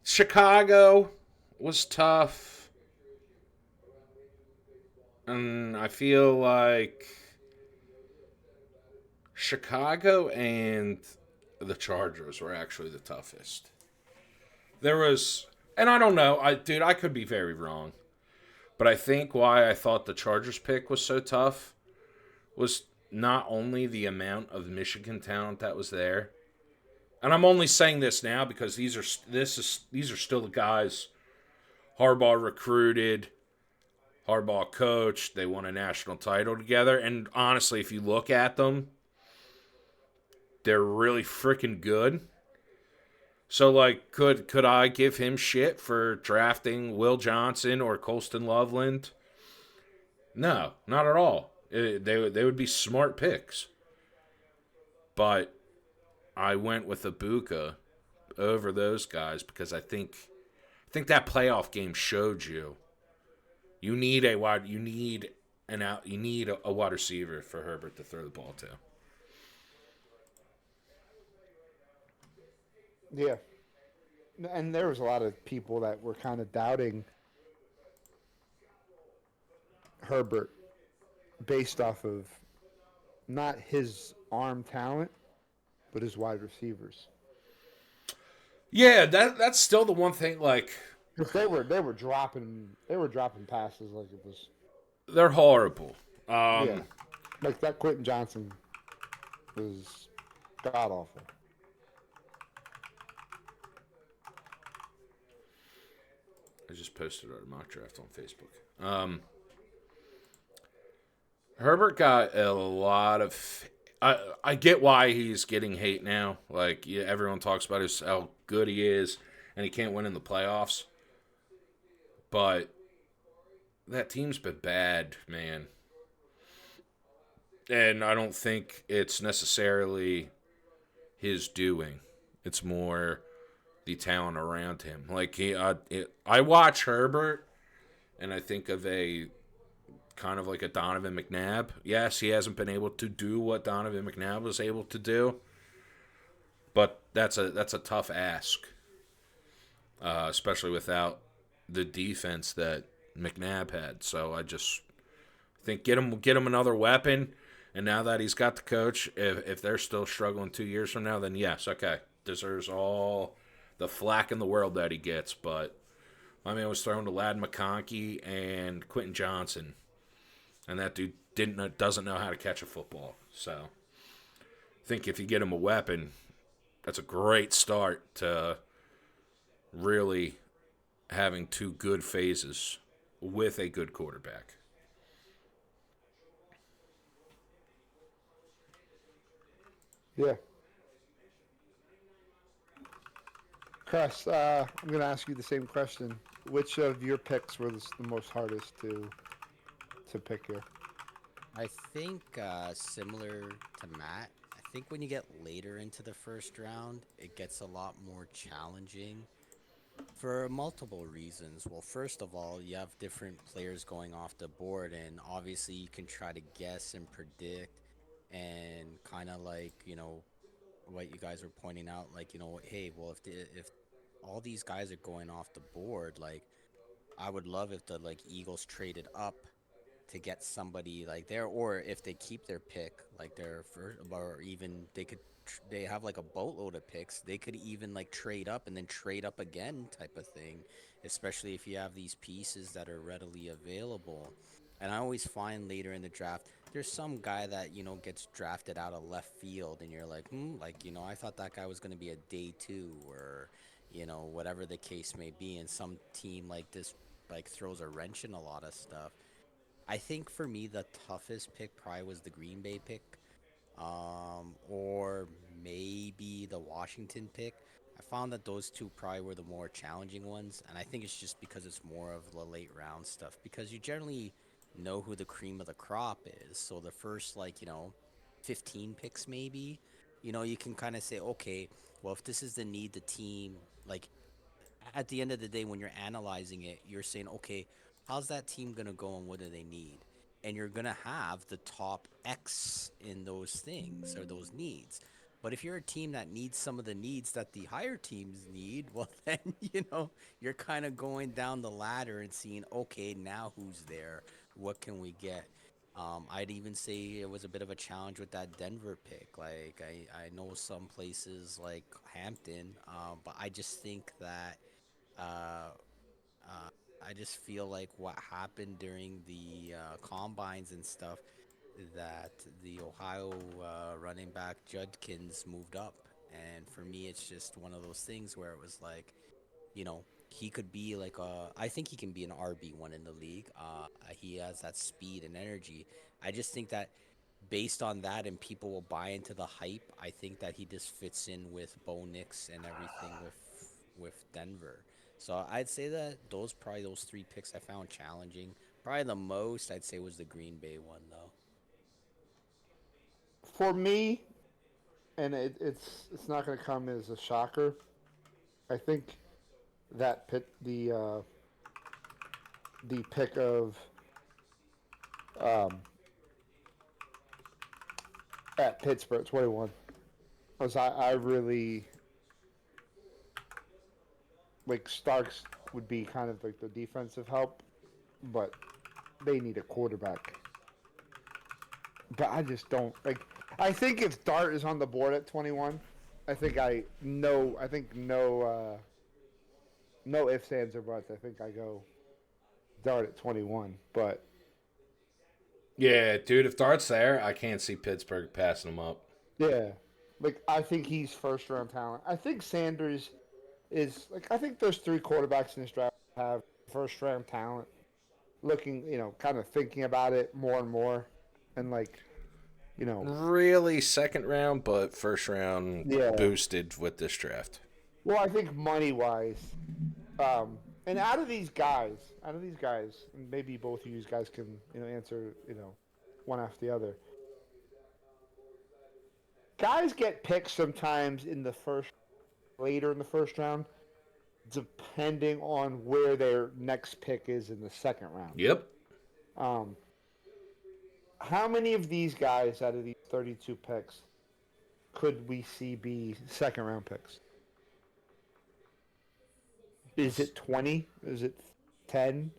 Chicago was tough. And I feel like Chicago and the Chargers were actually the toughest. There was, and I don't know, I could be very wrong. But I think why I thought the Chargers pick was so tough was not only the amount of Michigan talent that was there, and I'm only saying this now because these are still the guys Harbaugh recruited, Harbaugh coached. They won a national title together, and honestly, if you look at them, they're really freaking good. So, like, could I give him shit for drafting Will Johnson or Colston Loveland? No, not at all. They would be smart picks. But I went with Ibuka over those guys because I think that playoff game showed you need a wide receiver for Herbert to throw the ball to. Yeah. And there was a lot of people that were kind of doubting Herbert based off of not his arm talent, but his wide receivers. Yeah, that's still the one thing. Like, Because they were dropping passes like it was. they're horrible. Yeah. Like that Quentin Johnson was god awful. I just posted our mock draft on Facebook. Herbert got a lot of. I get why he's getting hate now. Like, yeah, everyone talks about how good he is, and he can't win in the playoffs. But that team's been bad, man. And I don't think it's necessarily his doing. It's more the talent around him. Like I watch Herbert, and I think of a kind of like a Donovan McNabb. Yes, he hasn't been able to do what Donovan McNabb was able to do, but that's a tough ask, especially without the defense that McNabb had. So I just think get him another weapon. And now that he's got the coach, if they're still struggling 2 years from now, then yes, okay, deserves all the flack in the world that he gets. But my man was thrown to Lad McConkey and Quentin Johnson, and that dude doesn't know how to catch a football. So I think if you get him a weapon, that's a great start to really having two good phases with a good quarterback. Yeah. Chris, I'm going to ask you the same question. Which of your picks were the most hardest to pick here? I think similar to Matt. I think when you get later into the first round, it gets a lot more challenging for multiple reasons. Well, first of all, you have different players going off the board, and obviously you can try to guess and predict, and kind of like what you guys were pointing out, like hey, well if all these guys are going off the board, like I would love if the like Eagles traded up to get somebody like there, or if they keep their pick, like their first, or even they have like a boatload of picks, they could even like trade up and then trade up again type of thing, especially if you have these pieces that are readily available. And I always find later in the draft, there's some guy that gets drafted out of left field, and you're like, like I thought that guy was going to be a day two, or whatever the case may be, and some team like this like throws a wrench in a lot of stuff. I think for me, the toughest pick probably was the Green Bay pick, or maybe the Washington pick. I found that those two probably were the more challenging ones, and I think it's just because it's more of the late round stuff. Because you generally know who the cream of the crop is, so the first 15 picks maybe, you can kind of say, okay, well if this is the need the team like at the end of the day, when you're analyzing it, you're saying, okay, how's that team going to go and what do they need? And you're going to have the top X in those things or those needs. But if you're a team that needs some of the needs that the higher teams need, well, then, you're kind of going down the ladder and seeing, okay, now who's there? What can we get? I'd even say it was a bit of a challenge with that Denver pick. Like, I know some places like Hampton, but I just think that uh, uh, I just feel like what happened during the combines and stuff, that the Ohio running back Judkins moved up, and for me, it's just one of those things where it was like, he could be like I think he can be an RB1 in the league. He has that speed and energy. I just think that based on that and people will buy into the hype, I think that he just fits in with Bo Nix and everything with Denver. So I'd say that those three picks I found challenging. Probably the most I'd say was the Green Bay one though. For me, and it's not going to come as a shocker. I think that the pick of um, at Pittsburgh 21 was I really like Starks would be kind of like the defensive help, but they need a quarterback. But I just don't like. I think if Dart is on the board at 21, I think I think no ifs ands or buts. I think I go Dart at 21. But Yeah, dude, if Dart's there, I can't see Pittsburgh passing him up. yeah, like I think he's first round talent. I think Sanders is like I think there's three quarterbacks in this draft that have first round talent. Looking, kind of thinking about it more and more, and like, you know, Really, second round, but first round yeah. boosted with this draft. Well, I think money wise, And out of these guys, and maybe both of you guys can answer one after the other. Guys get picked sometimes in the first later in the first round, depending on where their next pick is in the second round. Yep. Um, how many of these guys out of these 32 picks could we see be second round picks? Is it 20? Is it 10?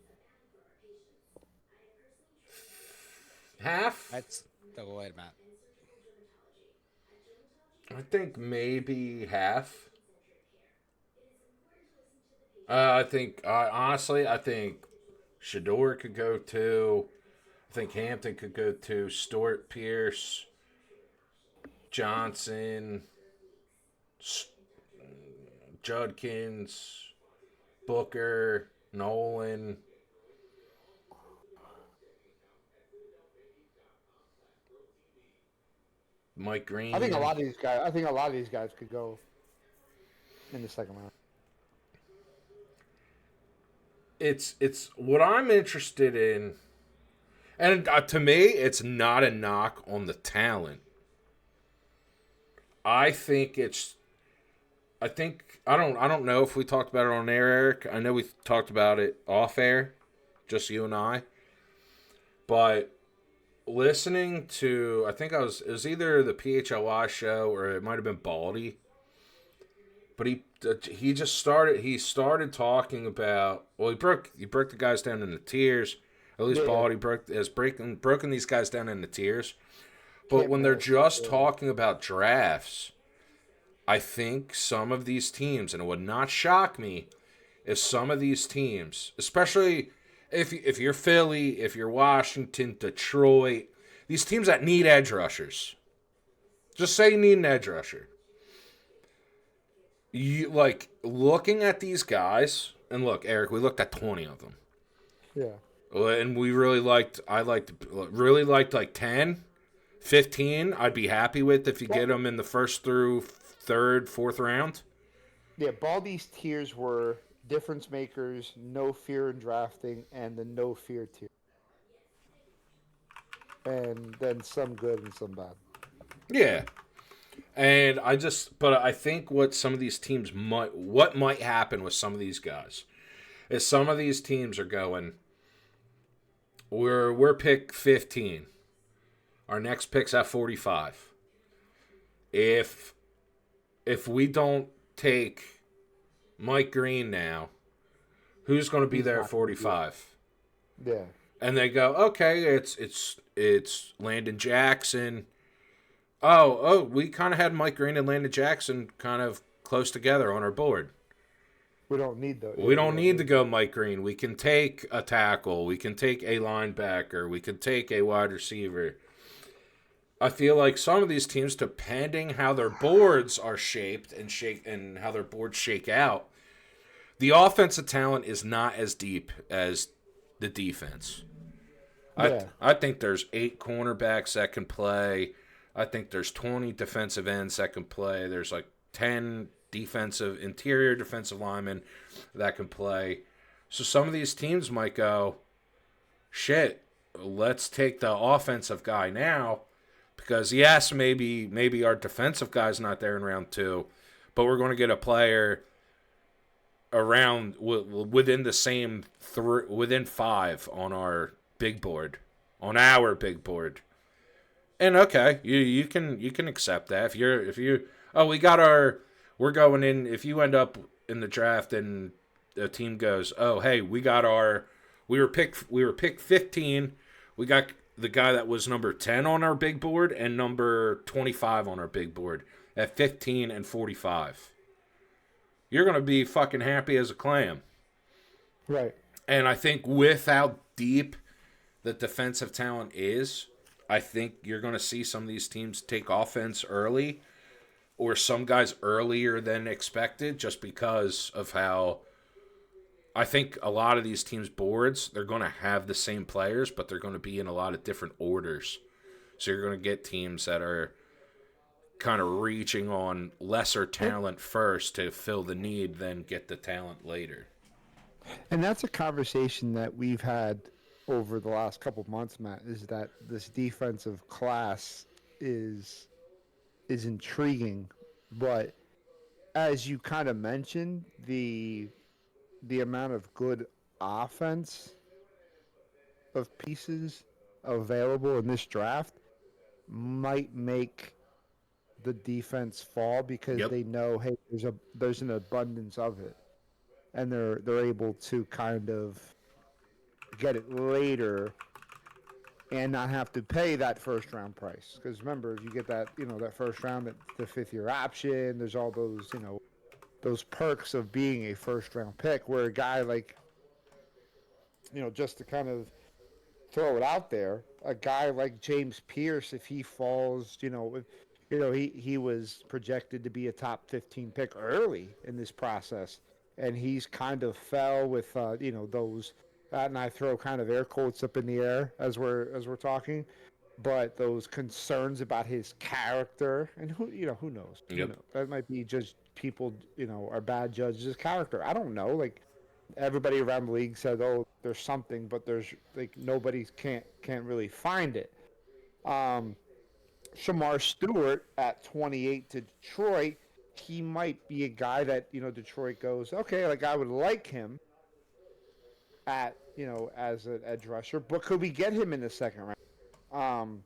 Half? That's go ahead, Matt. I think maybe half. Honestly, I think Shador could go 2. I think Hampton could go 2. Stewart, Pierce, Johnson, Judkins, Booker, Nolan. Mike Green. I think a lot of these guys. I think a lot of these guys could go in the second round. It's what I'm interested in, and to me, it's not a knock on the talent. I think I don't know if we talked about it on air, Eric. I know we talked about it off air, just you and I. But listening to, I think it was either the PHLY show or it might have been Baldy. But he started talking about, well, he broke the guys down into tiers. At least Baldy has broken these guys down into tiers. But when they're just talking about drafts, I think some of these teams, and it would not shock me if some of these teams, especially if you're Philly, if you're Washington, Detroit, these teams that need edge rushers. Just say you need an edge rusher. You like looking at these guys, and look, Eric, we looked at 20 of them. Yeah. And we really liked like 10, 15. I'd be happy with if you get them in the first through third, fourth round. Yeah, Baldy's tiers were difference makers, no fear in drafting, and the no fear tier. And then some good and some bad. Yeah. And but I think what some of these teams what might happen with some of these guys is some of these teams are going, we're pick 15. Our next pick's at 45. If we don't take Mike Green now, who's going to be there at 45? Yeah. And they go, okay, it's Landon Jackson. Oh, we kind of had Mike Green and Landon Jackson kind of close together on our board. We don't need those. We don't need to go Mike Green. We can take a tackle. We can take a linebacker. We can take a wide receiver. I feel like some of these teams, depending how their boards are shaped and how their boards shake out, the offensive talent is not as deep as the defense. Yeah. I think there's 8 cornerbacks that can play. I think there's 20 defensive ends that can play. There's like 10 interior defensive linemen that can play. So some of these teams might go, shit, let's take the offensive guy now. Because, yes, maybe our defensive guy's not there in round 2, but we're going to get a player around within the same within 5 on our big board, And okay, you can accept that if you we're going in. If you end up in the draft and the team goes, oh hey, we were picked 15, we got the guy that was number 10 on our big board and number 25 on our big board at 15 and 45. You're going to be fucking happy as a clam. Right. And I think with how deep the defensive talent is, I think you're going to see some of these teams take offense early or some guys earlier than expected just because of how I think a lot of these teams' boards, they're going to have the same players, but they're going to be in a lot of different orders. So you're going to get teams that are kind of reaching on lesser talent first to fill the need, then get the talent later. And that's a conversation that we've had over the last couple of months, Matt, is that this defensive class is is intriguing, but as you kind of mentioned, the amount of good offense of pieces available in this draft might make the defense fall because Yep. they know, hey, there's an abundance of it, and they're able to kind of get it later and not have to pay that first round price. Because remember, if you get that, that first round, the 5th year option, there's all those, those perks of being a first round pick. Where a guy like, just to kind of throw it out there, a guy like James Pierce, if he falls, he was projected to be a top 15 pick early in this process, and he's kind of fell with, those. And I throw kind of air quotes up in the air as we're talking, but those concerns about his character, and who knows, Yep. that might be just people, are bad judges of character. I don't know, like everybody around the league said, oh, there's something, but there's like nobody can't really find it. um Shamar Stewart at 28 to Detroit, he might be a guy that Detroit goes, okay, like I would like him at as an edge rusher, but could we get him in the second round? um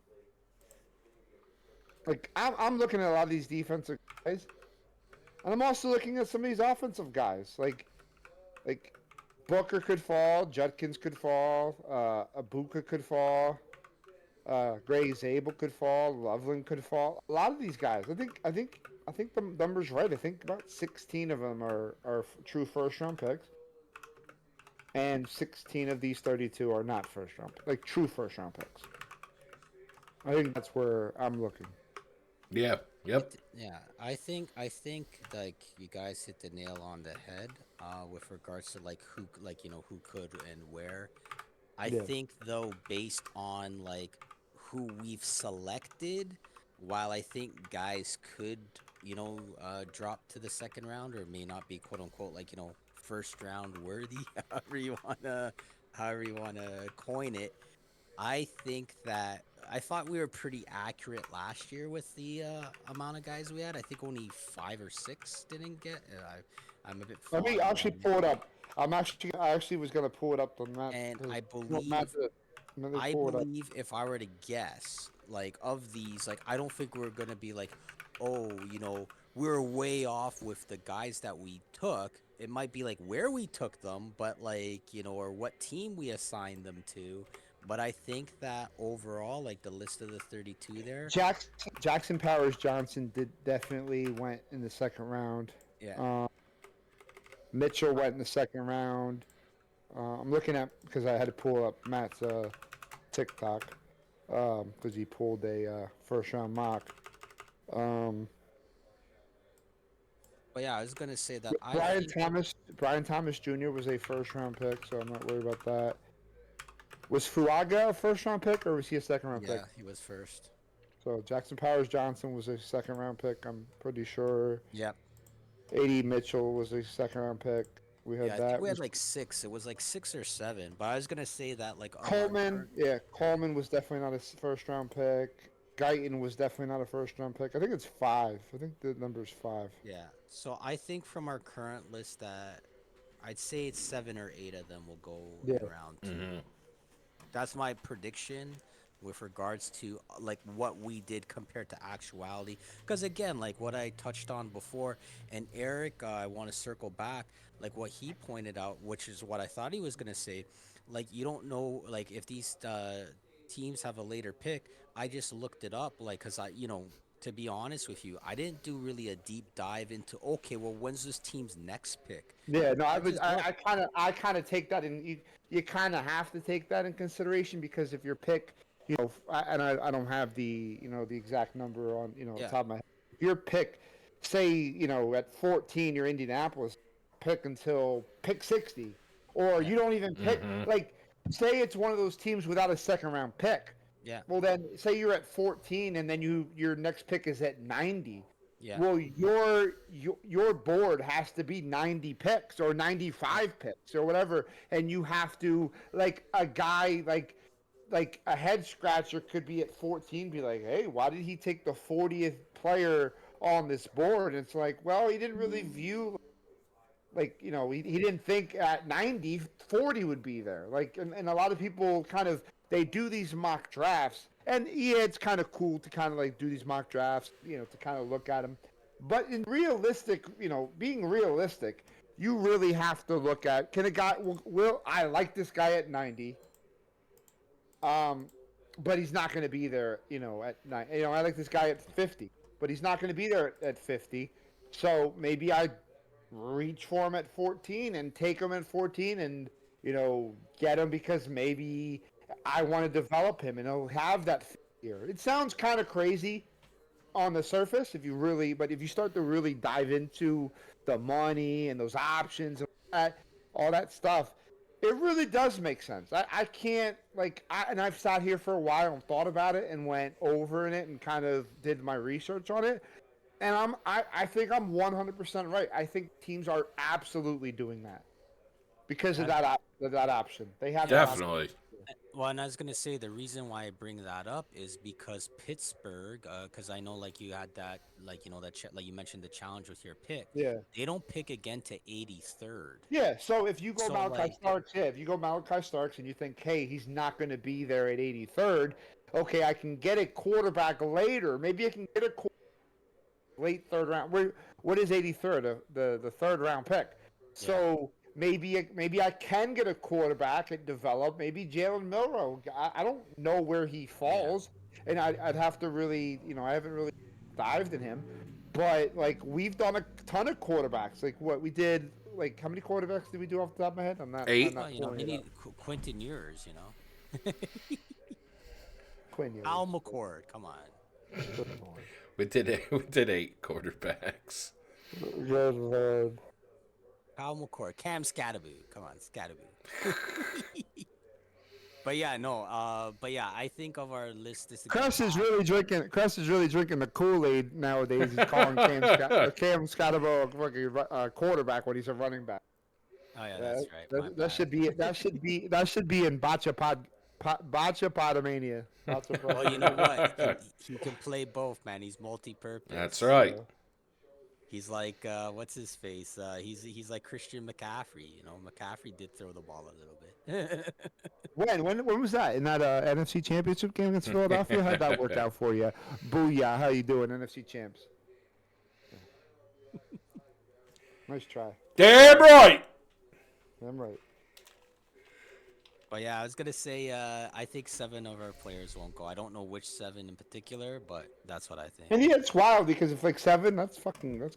Like I'm looking at a lot of these defensive guys, and I'm also looking at some of these offensive guys. Like Booker could fall, Judkins could fall, Abuka could fall, Gray Zabel could fall, Loveland could fall. A lot of these guys, I think the number's right. I think about 16 of them are true first round picks, and 16 of these 32 are not first round, like true first round picks. I think that's where I'm looking. Yeah. Yep. Yeah, I think like you guys hit the nail on the head with regards to like who who could and where. I Yeah, think though based on like who we've selected, while I think guys could, drop to the second round or may not be quote unquote like, first round worthy, however you wanna coin it. I think that I thought we were pretty accurate last year with the amount of guys we had. I think only 5 or 6 didn't get. I'm a bit let me foggy actually on, pull it up. I actually was gonna pull it up on Matt and because Matt did. Let me I pull it up. believe if I were to guess, like of these, like I don't think we're gonna be like, oh, we're way off with the guys that we took. It might be like where we took them, but like, or what team we assigned them to. But I think that overall, like the list of the 32 there, Jackson Powers Johnson did definitely went in the second round. yeah. Uh, Mitchell went in the second round. I'm looking at because I had to pull up Matt's TikTok because he pulled a first round mock. Um, But yeah, I was gonna say that I Brian think that Thomas Brian Thomas Jr. was a first round pick, so I'm not worried about that. Was Fuaga a first round pick or was he a second round pick? yeah, he was first. So Jackson Powers Johnson was a second round pick. I'm pretty sure. Yep. AD Mitchell was a second round pick. We Yeah, had I think that. we had Was like 6. It was like 6 or 7. But I was gonna say that like of our Coleman, current, yeah, Coleman was definitely not a first round pick. Guyton was definitely not a first round pick. I think it's 5. I think the number's 5. yeah. So I think from our current list that I'd say it's 7 or 8 of them will go Yeah. in round 2. That's my prediction with regards to like what we did compared to actuality. Because again, like what I touched on before, and Eric, I want to circle back, like what he pointed out, which is what I thought he was gonna say. Like you don't know, like if these teams have a later pick. I just looked it up, like because to be honest with you, I didn't do really a deep dive into okay, well, when's this team's next pick? Yeah, no, I I was just looked. I kind of take that in you kind of have to take that in consideration because if your pick, I don't have the the exact number on Yeah, top of my head. If your pick, say at 14 you're Indianapolis, pick until pick 60, or yeah, you don't even pick like say it's one of those teams without a second round pick. yeah, Well, then say you're at 14 and then your next pick is at 90. Yeah. Well, your board has to be 90 picks or 95 picks or whatever, and you have to like a guy like a head scratcher could be at 14, be like, hey, why did he take the 40th player on this board? And it's like, well, he didn't really view like he didn't think at 90 40 would be there like and a lot of people kind of they do these mock drafts and yeah it's kind of cool to kind of like do these mock drafts to kind of look at them but in realistic being realistic you really have to look at can a guy will I like this guy at 90 um but he's not going to be there at 9 I like this guy at 50 but he's not going to be there at 50 so maybe I reach for him at 14 and take him at 14 and get him because maybe I want to develop him and he'll have that year. It sounds kind of crazy on the surface but if you start to really dive into the money and those options and all that stuff, it really does make sense. I can't and I've sat here for a while and thought about it and went over in it and kind of did my research on it. And I think I'm 100% right. I think teams are absolutely doing that because of that option. They have that option. Definitely. Well, and I was gonna say the reason why I bring that up is because Pittsburgh, because I know like you had that, like like you mentioned the challenge with your pick. Yeah. They don't pick again to 83rd. Yeah. So if you go So, Malachi like, Starks, if you go Malachi Starks and you think, hey, he's not going to be there at 83rd, okay, I can get a quarterback later. Maybe I can get a late third round. What is 83rd? The third round pick. So maybe I can get a quarterback and develop. Maybe Jalen Milroe. I don't know where he falls, and I'd have to really I haven't really dived in him, but like we've done a ton of quarterbacks. Like what we did. Like how many quarterbacks did we do off the top of my head? I'm not. 8. I'm not well, pulling you it need up. Quentin Ewers, Quinn Ewers. Al McCord, come on. We did 8 quarterbacks. Good Lord. Al McCord, Cam Scatterby, come on, Scatterby. But yeah, no. But yeah, I think of our list. Cress is really drinking the Kool-Aid nowadays. He's calling Cam Scotto a quarterback when he's a running back. Oh yeah, that's right. That should be in Botchapodomania. Well, you know what? He can play both, man. He's multi-purpose. That's right. He's like, what's his face? He's like Christian McCaffrey. McCaffrey did throw the ball a little bit. When was that? In that NFC Championship game against Philadelphia? How'd that work out for you? Booyah! How you doing, NFC champs? Nice try. Damn right. I'm right. But yeah, I was gonna say, I think 7 of our players won't go. I don't know which 7 in particular, but that's what I think. And yeah, it's wild because if like 7, that's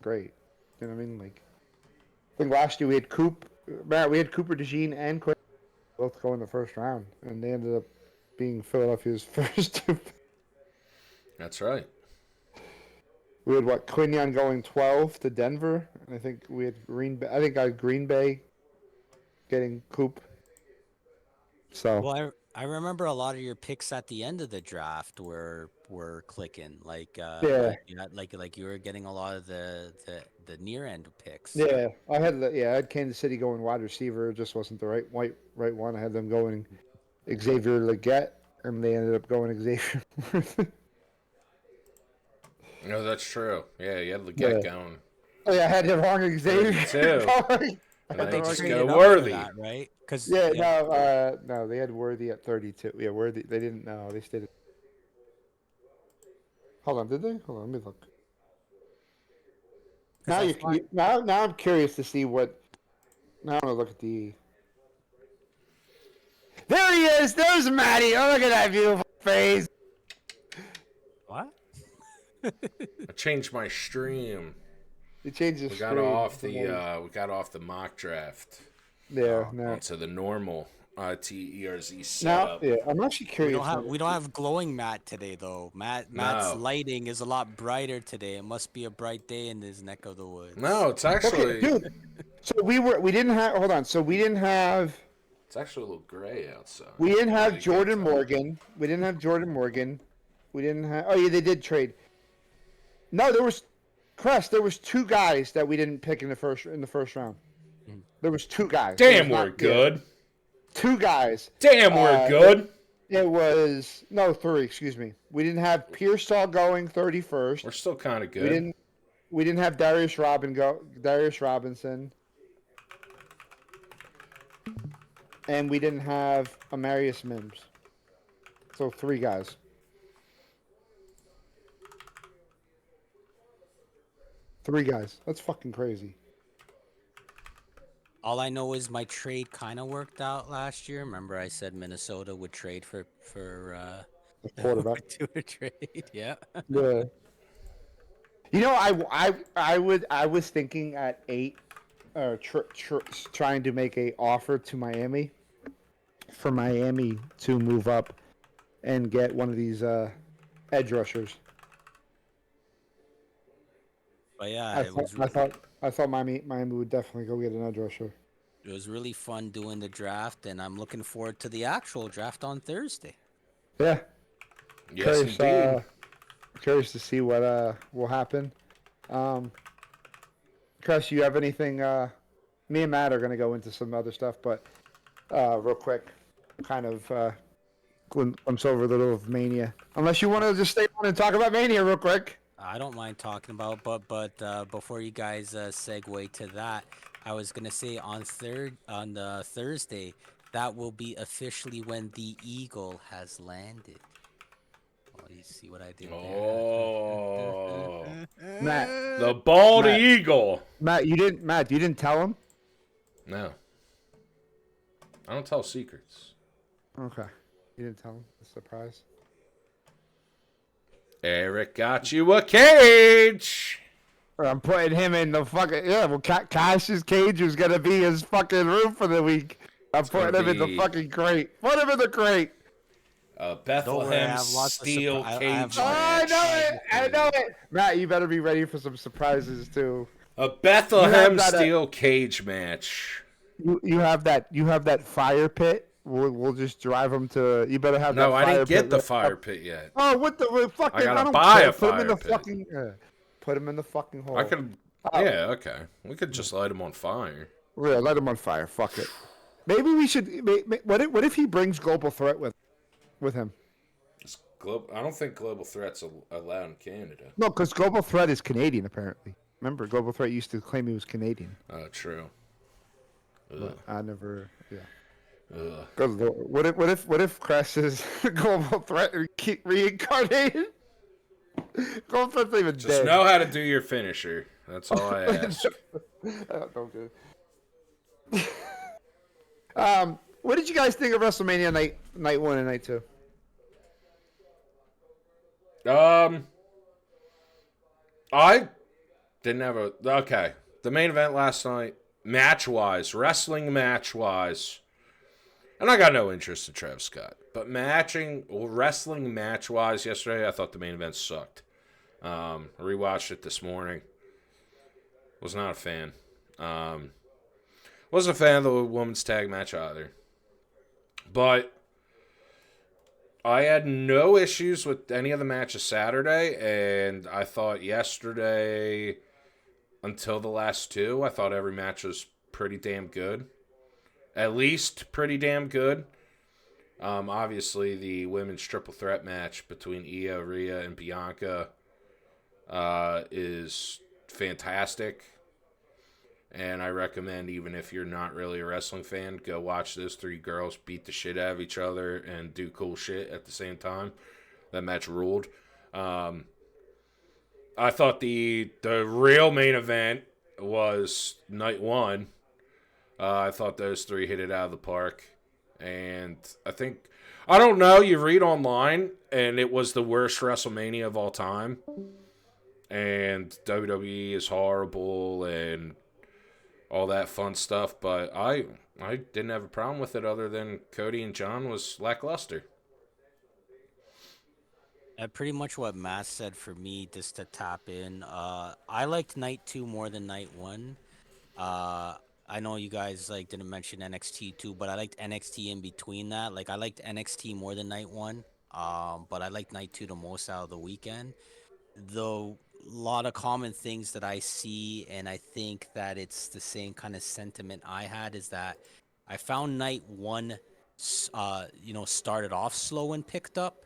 great. You know what I mean? Like, I think last year we had Cooper DeJean and Quinn both go in the first round, and they ended up being Philadelphia's first 2. That's right. We had Quinion going 12 to Denver, and I think we had Green Bay. I think I had Green Bay getting Coop. So well, I remember a lot of your picks at the end of the draft were clicking. Like like you were getting a lot of the near end picks. Yeah, I had Kansas City going wide receiver. It just wasn't the right one. I had them going Xavier Legette, and they ended up going Xavier. No, that's true. Yeah, you had Legette going. Oh yeah, I had the wrong Xavier too. But they just go go Worthy, that, right? Cause no, they had Worthy at 32. Yeah, Worthy. They didn't know. They stayed. Hold on, did they? Hold on, let me look. Now I'm curious to see what. Now I'm gonna look at the. There he is. There's Matty. Oh, look at that beautiful face. What? I changed my stream. You changed the We got off the mock draft. Yeah, onto the normal TERZ Now, setup. yeah, I'm actually curious. We don't have glowing Matt today though. Matt's lighting is a lot brighter today. It must be a bright day in this neck of the woods. No, it's actually. Okay, dude. So we didn't have. Hold on. So we didn't have. It's actually a little gray outside. We didn't have Jordan Morgan. We didn't have Jordan Morgan. We didn't have. Oh yeah, they did trade. No, there was. Crest, there was two guys that we didn't pick in the first round. Mhm. There was two guys. There was Damn, we're not yeah, good. two guys. Damn, we're Uh, it, good. it was no three. Excuse me. We didn't have Pearsall going 31st. We're still kind of We good. didn't. We didn't have Darius Robinson, and we didn't have Amarius Mims. So three guys. Three guys. That's fucking crazy. All I know is my trade kind of worked out last year. Remember, I said Minnesota would trade for The quarterback. would do a trade. Yeah. Yeah. You know, I was thinking at 8, trying to make a offer to Miami for Miami to move up and get one of these edge rushers. But yeah, I thought I thought Miami would definitely go get an edge rusher. it was really fun doing the draft, and I'm looking forward to the actual draft on Thursday. Yeah, Yes, curious, indeed. curious to see what will happen. Um, Chris, you have anything? Me and Matt are going to go into some other stuff, but real quick, kind of glimpse over the little of Mania. Unless you want to just stay on and talk about Mania real quick. I don't mind talking about, but before you guys segue to that, I was gonna say on the Thursday, that will be officially when the Eagle has landed. Oh, you see what I did Oh, Matt, there? the bald Matt. eagle. Matt, you didn't tell him. No, I don't tell secrets. Okay, you didn't tell him. A surprise. Eric got you a cage. I'm putting him in the fucking Well, Cash's cage is gonna be his fucking room for the week. I'm putting him in the be- fucking crate. Put him in the crate. A Don't worry, I Bethlehem have lots of steel I cage have Oh, I match. know it. I know it. Matt, you better be ready for some surprises too. A Bethlehem that, steel cage match. You have that fire pit. We'll just drive him to. You better have that. No, I fire didn't get pit the lit fire up. pit yet. Oh, what the fucking? I gotta don't buy care. a Put him in fire the pit. fucking. Put him in the fucking hole. I could. Yeah, okay. We could just light him on fire. Yeah, light him on fire. Fuck it. Maybe we should. What if he brings Global Threat with him? I don't think global threats allowed in Canada. No, because Global Threat is Canadian apparently. Remember, Global Threat used to claim he was Canadian. Oh, true. But I never. Yeah. Ugh. Good Lord. What if Crash is Global Threat reincarnated? Global Threat's even Just dead. know how to do your finisher. That's all I ask. Don't do it. What did you guys think of WrestleMania night 1 and night 2? I didn't have a okay. The main event last night, wrestling match wise, and I got no interest in Travis Scott, but wrestling match wise yesterday, I thought the main event sucked. Rewatched it this morning. Was not a fan. Wasn't a fan of the women's tag match either. But I had no issues with any of the matches Saturday, and I thought yesterday, until the last two, I thought every match was pretty damn good. At least pretty damn good. Obviously, the women's triple threat match between Io, Rhea, and Bianca is fantastic. And I recommend, even if you're not really a wrestling fan, go watch those three girls beat the shit out of each other and do cool shit at the same time. That match ruled. I thought the real main event was night 1. I thought those three hit it out of the park. And I don't know, you read online, and it was the worst WrestleMania of all time. And WWE is horrible, and all that fun stuff, but I didn't have a problem with it other than Cody and John was lackluster. Pretty much what Matt said for me, just to tap in. I liked night 2 more than night 1. I know you guys didn't mention NXT too, but I liked NXT in between that. Like I liked NXT more than night 1. But I liked night 2 the most out of the weekend. Though lot of common things that I see, and I think that it's the same kind of sentiment I had. Is that I found night one, started off slow and picked up,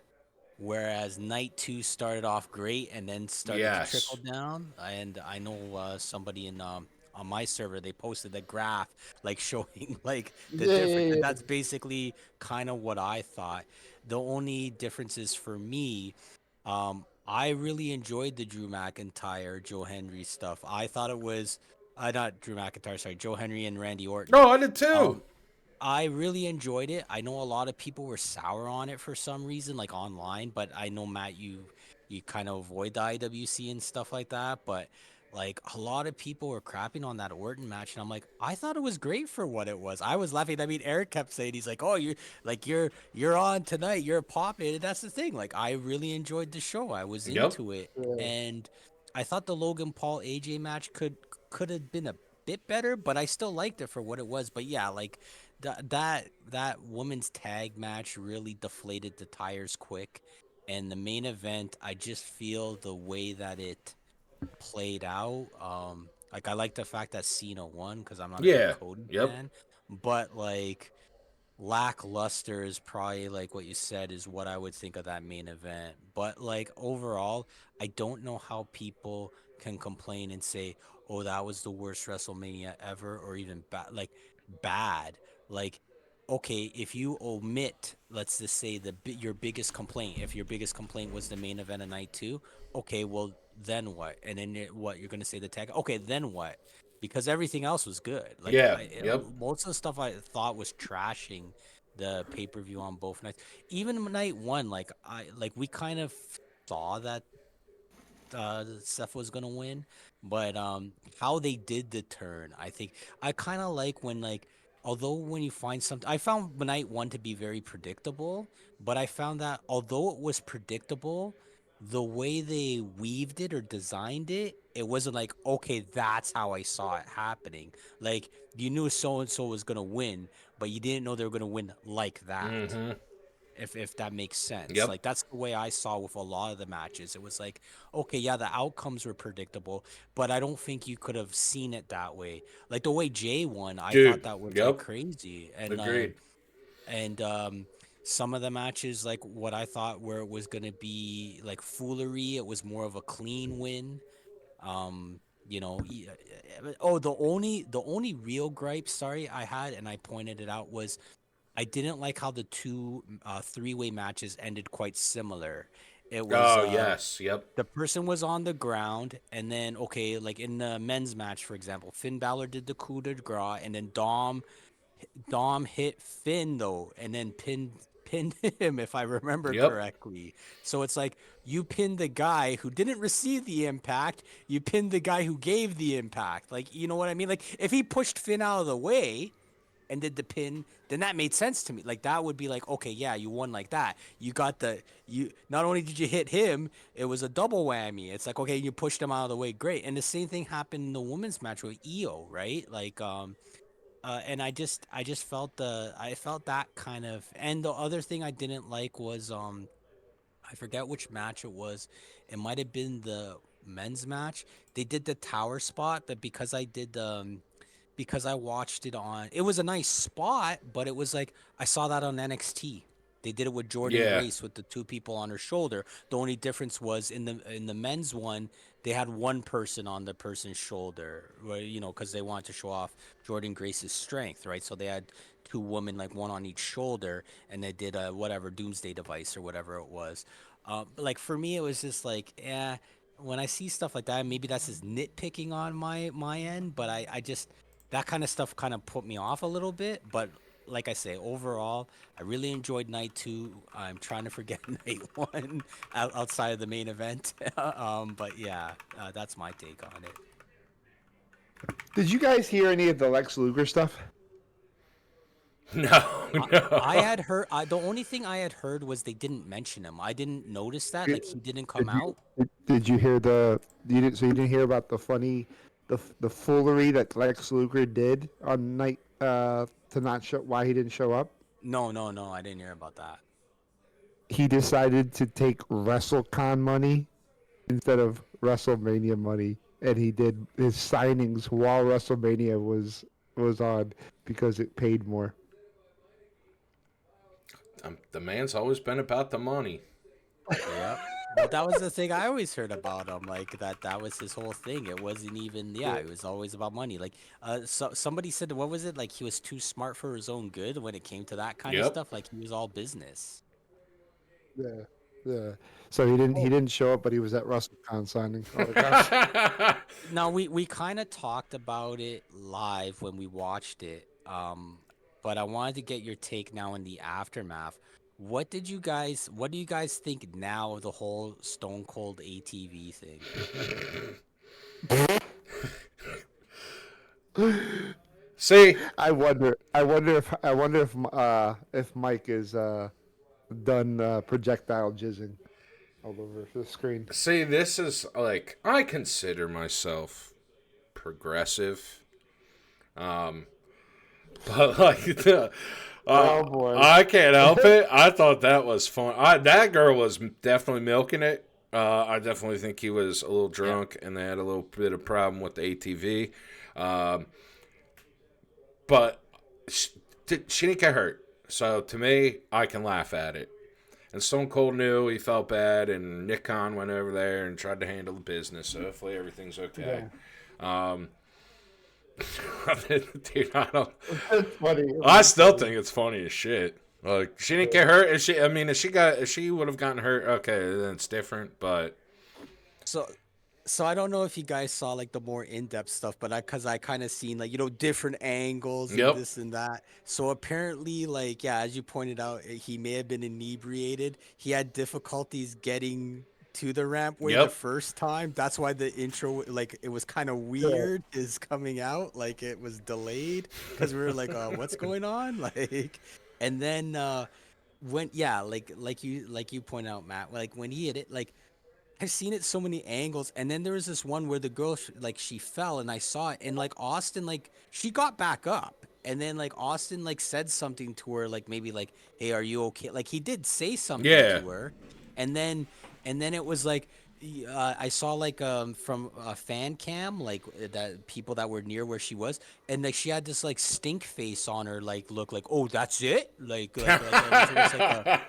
whereas night two started off great and then started to trickle Yes. down. And I know somebody in on my server, they posted the graph like showing like the Yeah, difference, yeah, and yeah. that's basically kind of what I thought. The only difference is for me, I really enjoyed the Drew McIntyre, Joe Henry stuff. I thought it was not Drew McIntyre, sorry, Joe Henry and Randy Orton. No, I did too. Um, I really enjoyed it. I know a lot of people were sour on it for some reason, like online, but I know Matt, you kind of avoid the IWC and stuff like that. But like a lot of people were crapping on that Orton match, and I'm like, I thought it was great for what it was. I was laughing. I mean, Eric kept saying he's like, oh, you're on tonight, you're popping. And that's the thing. Like I really enjoyed the show. I was Yep. into it, and I thought the Logan Paul AJ match could have been a bit better, but I still liked it for what it was. But yeah, like that women's tag match really deflated the tires quick, and the main event, I just feel the way that it played out. Like I like the fact that Cena won because I'm not a big Yeah. Cody Yep. fan, but like lackluster is probably like what you said is what I would think of that main event. But like overall, I don't know how people can complain and say, "Oh, that was the worst WrestleMania ever," or even bad. Like bad. Like okay, if you omit, let's just say your biggest complaint, if your biggest complaint was the main event of night two, okay, well then what? And then what you're gonna say the tag? Okay, then what? Because everything else was good. Like Yeah. Yep. most of the stuff I thought was trashing the pay per view on both nights. Even night one, we kind of saw that Seth was gonna win, but how they did the turn, I think I kind of like when although when you find something, I found night one to be very predictable, but I found that although it was predictable, the way they weaved it or designed it, it wasn't like okay, that's how I saw it happening. Like you knew so and so was gonna win, but you didn't know they were gonna win like that, Mm-hmm. if that makes sense. Yep. Like that's the way I saw with a lot of the matches. It was like, okay, yeah, the outcomes were predictable, but I don't think you could have seen it that way. Like the way Jay won, I thought Dude. that was like Yep. crazy. Agreed. And some of the matches, like what I thought where it was gonna be like foolery, it was more of a clean win. Um, oh, the only real gripe, sorry, I had, and I pointed it out, was I didn't like how the two three-way matches ended quite similar. It was Oh yes. Yep. the person was on the ground, and then okay, like in the men's match, for example, Finn Balor did the coup de grace, and then Dom hit Finn though, and then pinned him, if I remember Yep. correctly. So it's like you pinned the guy who didn't receive the impact, you pinned the guy who gave the impact. Like you know what I mean? Like if he pushed Finn out of the way and did the pin, then that made sense to me. Like that would be like, okay, yeah, you won like that. You not only did you hit him, it was a double whammy. It's like, okay, you pushed him out of the way, great. And the same thing happened in the women's match with Io, right? And I just I felt that kind of. And the other thing I didn't like was I forget which match it was. It might have been the men's match. They did the tower spot, but because I watched it on, it was a nice spot, but it was like I saw that on NXT. They did it with Jordan Yeah. Grace with the two people on her shoulder. The only difference was in the men's one, they had one person on the person's shoulder, because they wanted to show off Jordan Grace's strength, right? So they had two women, like one on each shoulder, and they did a whatever doomsday device or whatever it was. But like for me, it was just like, when I see stuff like that, maybe that's just nitpicking on my end, but I just that kind of stuff kind of put me off a little bit. But like I say, overall, I really enjoyed night two. I'm trying to forget night one outside of the main event. But yeah, that's my take on it. Did you guys hear any of the Lex Luger stuff? No. I, I No. had heard. The only thing I had heard was they didn't mention him. I didn't notice that. Like he didn't come Did you out. did you hear you didn't hear about the funny the foolery that Lex Luger did on night to not show why he didn't show up? No, no, no. I didn't hear about that. He decided to take WrestleCon money instead of WrestleMania money, and he did his signings while WrestleMania was on because it paid more. The man's always been about the money. Yep. Well, that was the thing I always heard about him. Like that was his whole thing. It wasn't even yeah. It was always about money. Like somebody said, what was it? Like he was too smart for his own good when it came to that kind of Yep. stuff. Like he was all business. Yeah, yeah. So he didn't show up, but he was at WrestleCon signing autographs. Now we kind of talked about it live when we watched it. But I wanted to get your take now in the aftermath. What do you guys think now of the whole Stone Cold ATV thing? See, I wonder if Mike is done projectile jizzing all over the screen. see, this is like I consider myself progressive, but like Oh boy. I can't help it. I thought that was fun. That girl was definitely milking it. I definitely think he was a little drunk, and they had a little bit of problem with the ATV. Um, but she didn't get hurt, so to me, I can laugh at it. And Stone Cold knew he felt bad, and Nick Khan went over there and tried to handle the business. So hopefully everything's okay. Um, dude, It's funny. I still think it's funny as shit. Like she didn't get hurt. If she would have gotten hurt, okay, then it's different. But So, so I don't know if you guys saw like the more in-depth stuff, but cause I kind of seen like, different angles and yep, this and that. So apparently, like, yeah, as you pointed out, he may have been inebriated. He had difficulties getting to the rampway the yep, first time. That's why the intro, like, it was kind of Yeah. weird is coming out. Like it was delayed because we were like, what's going on? Like, and then, when, yeah, like you point out, Matt, like when he hit it, like, I've seen it so many angles, and then there was this one where the girl like she fell, and I saw it, and like Austin like she got back up, and then like Austin like said something to her, like maybe like, "Hey, are you okay?" Like he did say something yeah, to her, and then it was like I saw like from a fan cam like that people that were near where she was, and like she had this like stink face on her, like look like, "Oh, that's it," like it was almost like a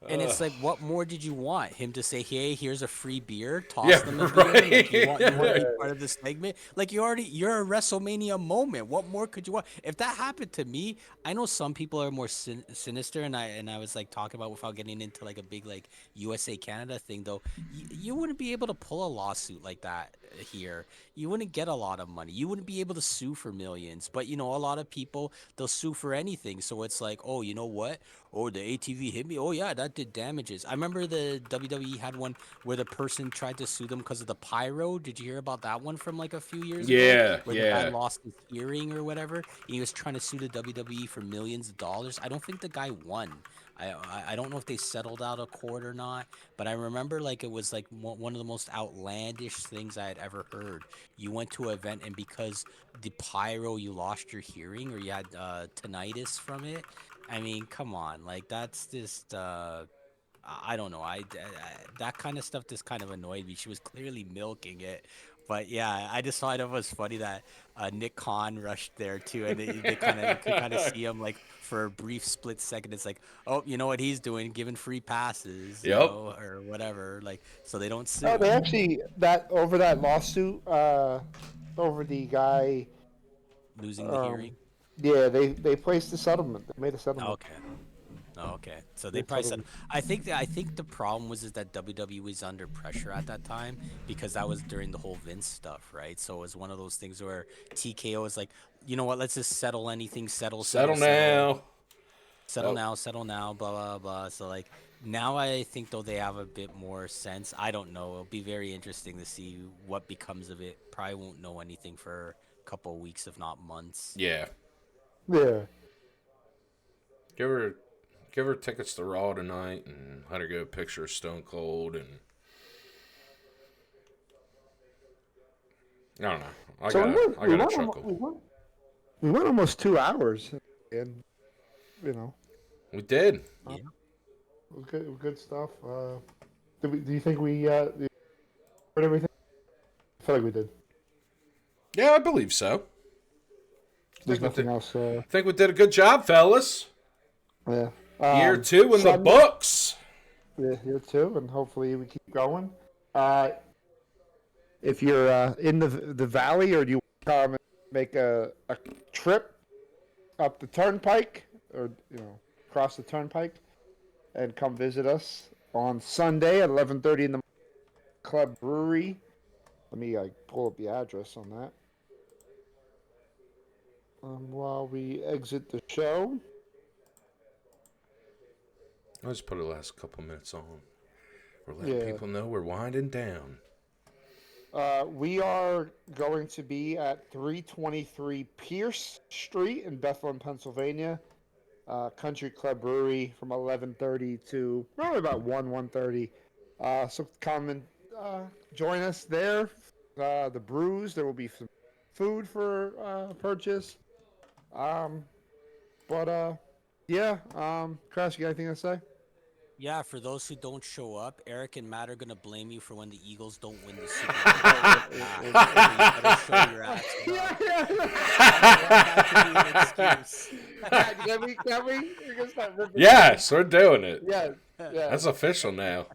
and it's like, what more did you want? Him to say, "Hey, here's a free beer. Toss yeah, them a beer." Like you want to be right. part of this segment. Like you're a WrestleMania moment. What more could you want? If that happened to me, I know some people are more sinister, and I was like talking about without getting into like a big like USA Canada thing though. You wouldn't be able to pull a lawsuit like that here. You wouldn't get a lot of money. You wouldn't be able to sue for millions. But a lot of people they'll sue for anything. So it's like, oh, you know what? Oh, the ATV hit me. Oh yeah, that did damages. I remember the WWE had one where the person tried to sue them because of the pyro. Did you hear about that one from like a few years ago, Yeah, where the guy yeah. lost his hearing or whatever, and he was trying to sue the WWE for millions of dollars? I don't think the guy won. I don't know if they settled out of court or not, but I remember like it was like one of the most outlandish things I had ever heard. You went to an event and because the pyro you lost your hearing or you had tinnitus from it. I mean, come on, like that's just I don't know. That kind of stuff just kind of annoyed me. She was clearly milking it. But yeah, I just thought it was funny that Nick Khan rushed there too, and they kind of you could kind of see him like for a brief split second. It's like, oh, you know what he's doing, giving free passes, Yep. or whatever. Like so they don't Oh, they sue actually that lawsuit over the guy. losing the Um, hearing. yeah, they placed a settlement. They made a settlement. Okay. Oh, okay. So they They probably said settled. I think the problem was is that WWE was under pressure at that time because that was during the whole Vince stuff, right? So it was one of those things where TKO was like, you know what, let's just settle anything, Settle now. Oh, settle now, blah blah blah. So like now I think though they have a bit more sense. I don't know. It'll be very interesting to see what becomes of it. Probably won't know anything for a couple of weeks, if not months. yeah. Yeah. Give her, give her tickets to Raw tonight, and let her get a picture of Stone Cold, and I don't know. So I gotta chuckle. we went almost 2 hours, and you know, We did. Yeah. good stuff. Do you think we everything? I feel like we did. Yeah, I believe so. There's nothing else. I think we did a good job, fellas. Yeah. Year 2 in the Sunday, books. yeah, here too, and hopefully we keep going. Uh, if you're in the valley, or do you come and make a trip up the turnpike, or across the turnpike, and come visit us on Sunday at 11:30 in the Club Brewery. Let me pull up the address on that. While we exit the show. I'll just put the last couple minutes on. We're letting Yeah. people know we're winding down. We are going to be at 323 Pierce Street in Bethlehem, Pennsylvania. Country Club Brewery from 11:30 to probably about 1:30. So come and join us there. The brews. There will be some food for purchase. But yeah. Crash, you got anything to say? Yeah, for those who don't show up, Eric and Matt are gonna blame you for when the Eagles don't win the Super Bowl. So you better show your ass. Yeah, That could be an excuse. Can we? We can start ripping. Yes, we're doing it. Yeah. That's official now.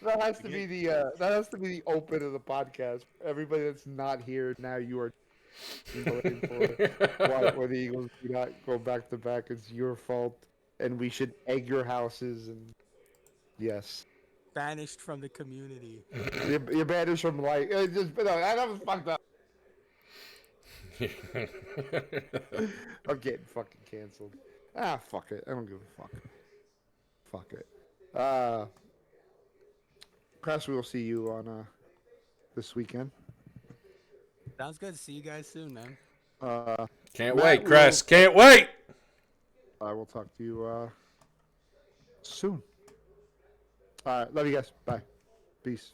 That has to be the open of the podcast. Everybody that's not here now, you are blamed for why the Eagles do not go back to back. It's your fault, and we should egg your houses. And yes, Banished from the community. your banished from life. That was fucked up. I'm getting fucking canceled. Fuck it. I don't give a fuck. Fuck it. Crash, we will see you on this weekend. Sounds good. See you guys soon, man. Can't Matt, wait, Chris. Can't wait. I will talk to you soon. All right. Love you guys. Bye. Peace.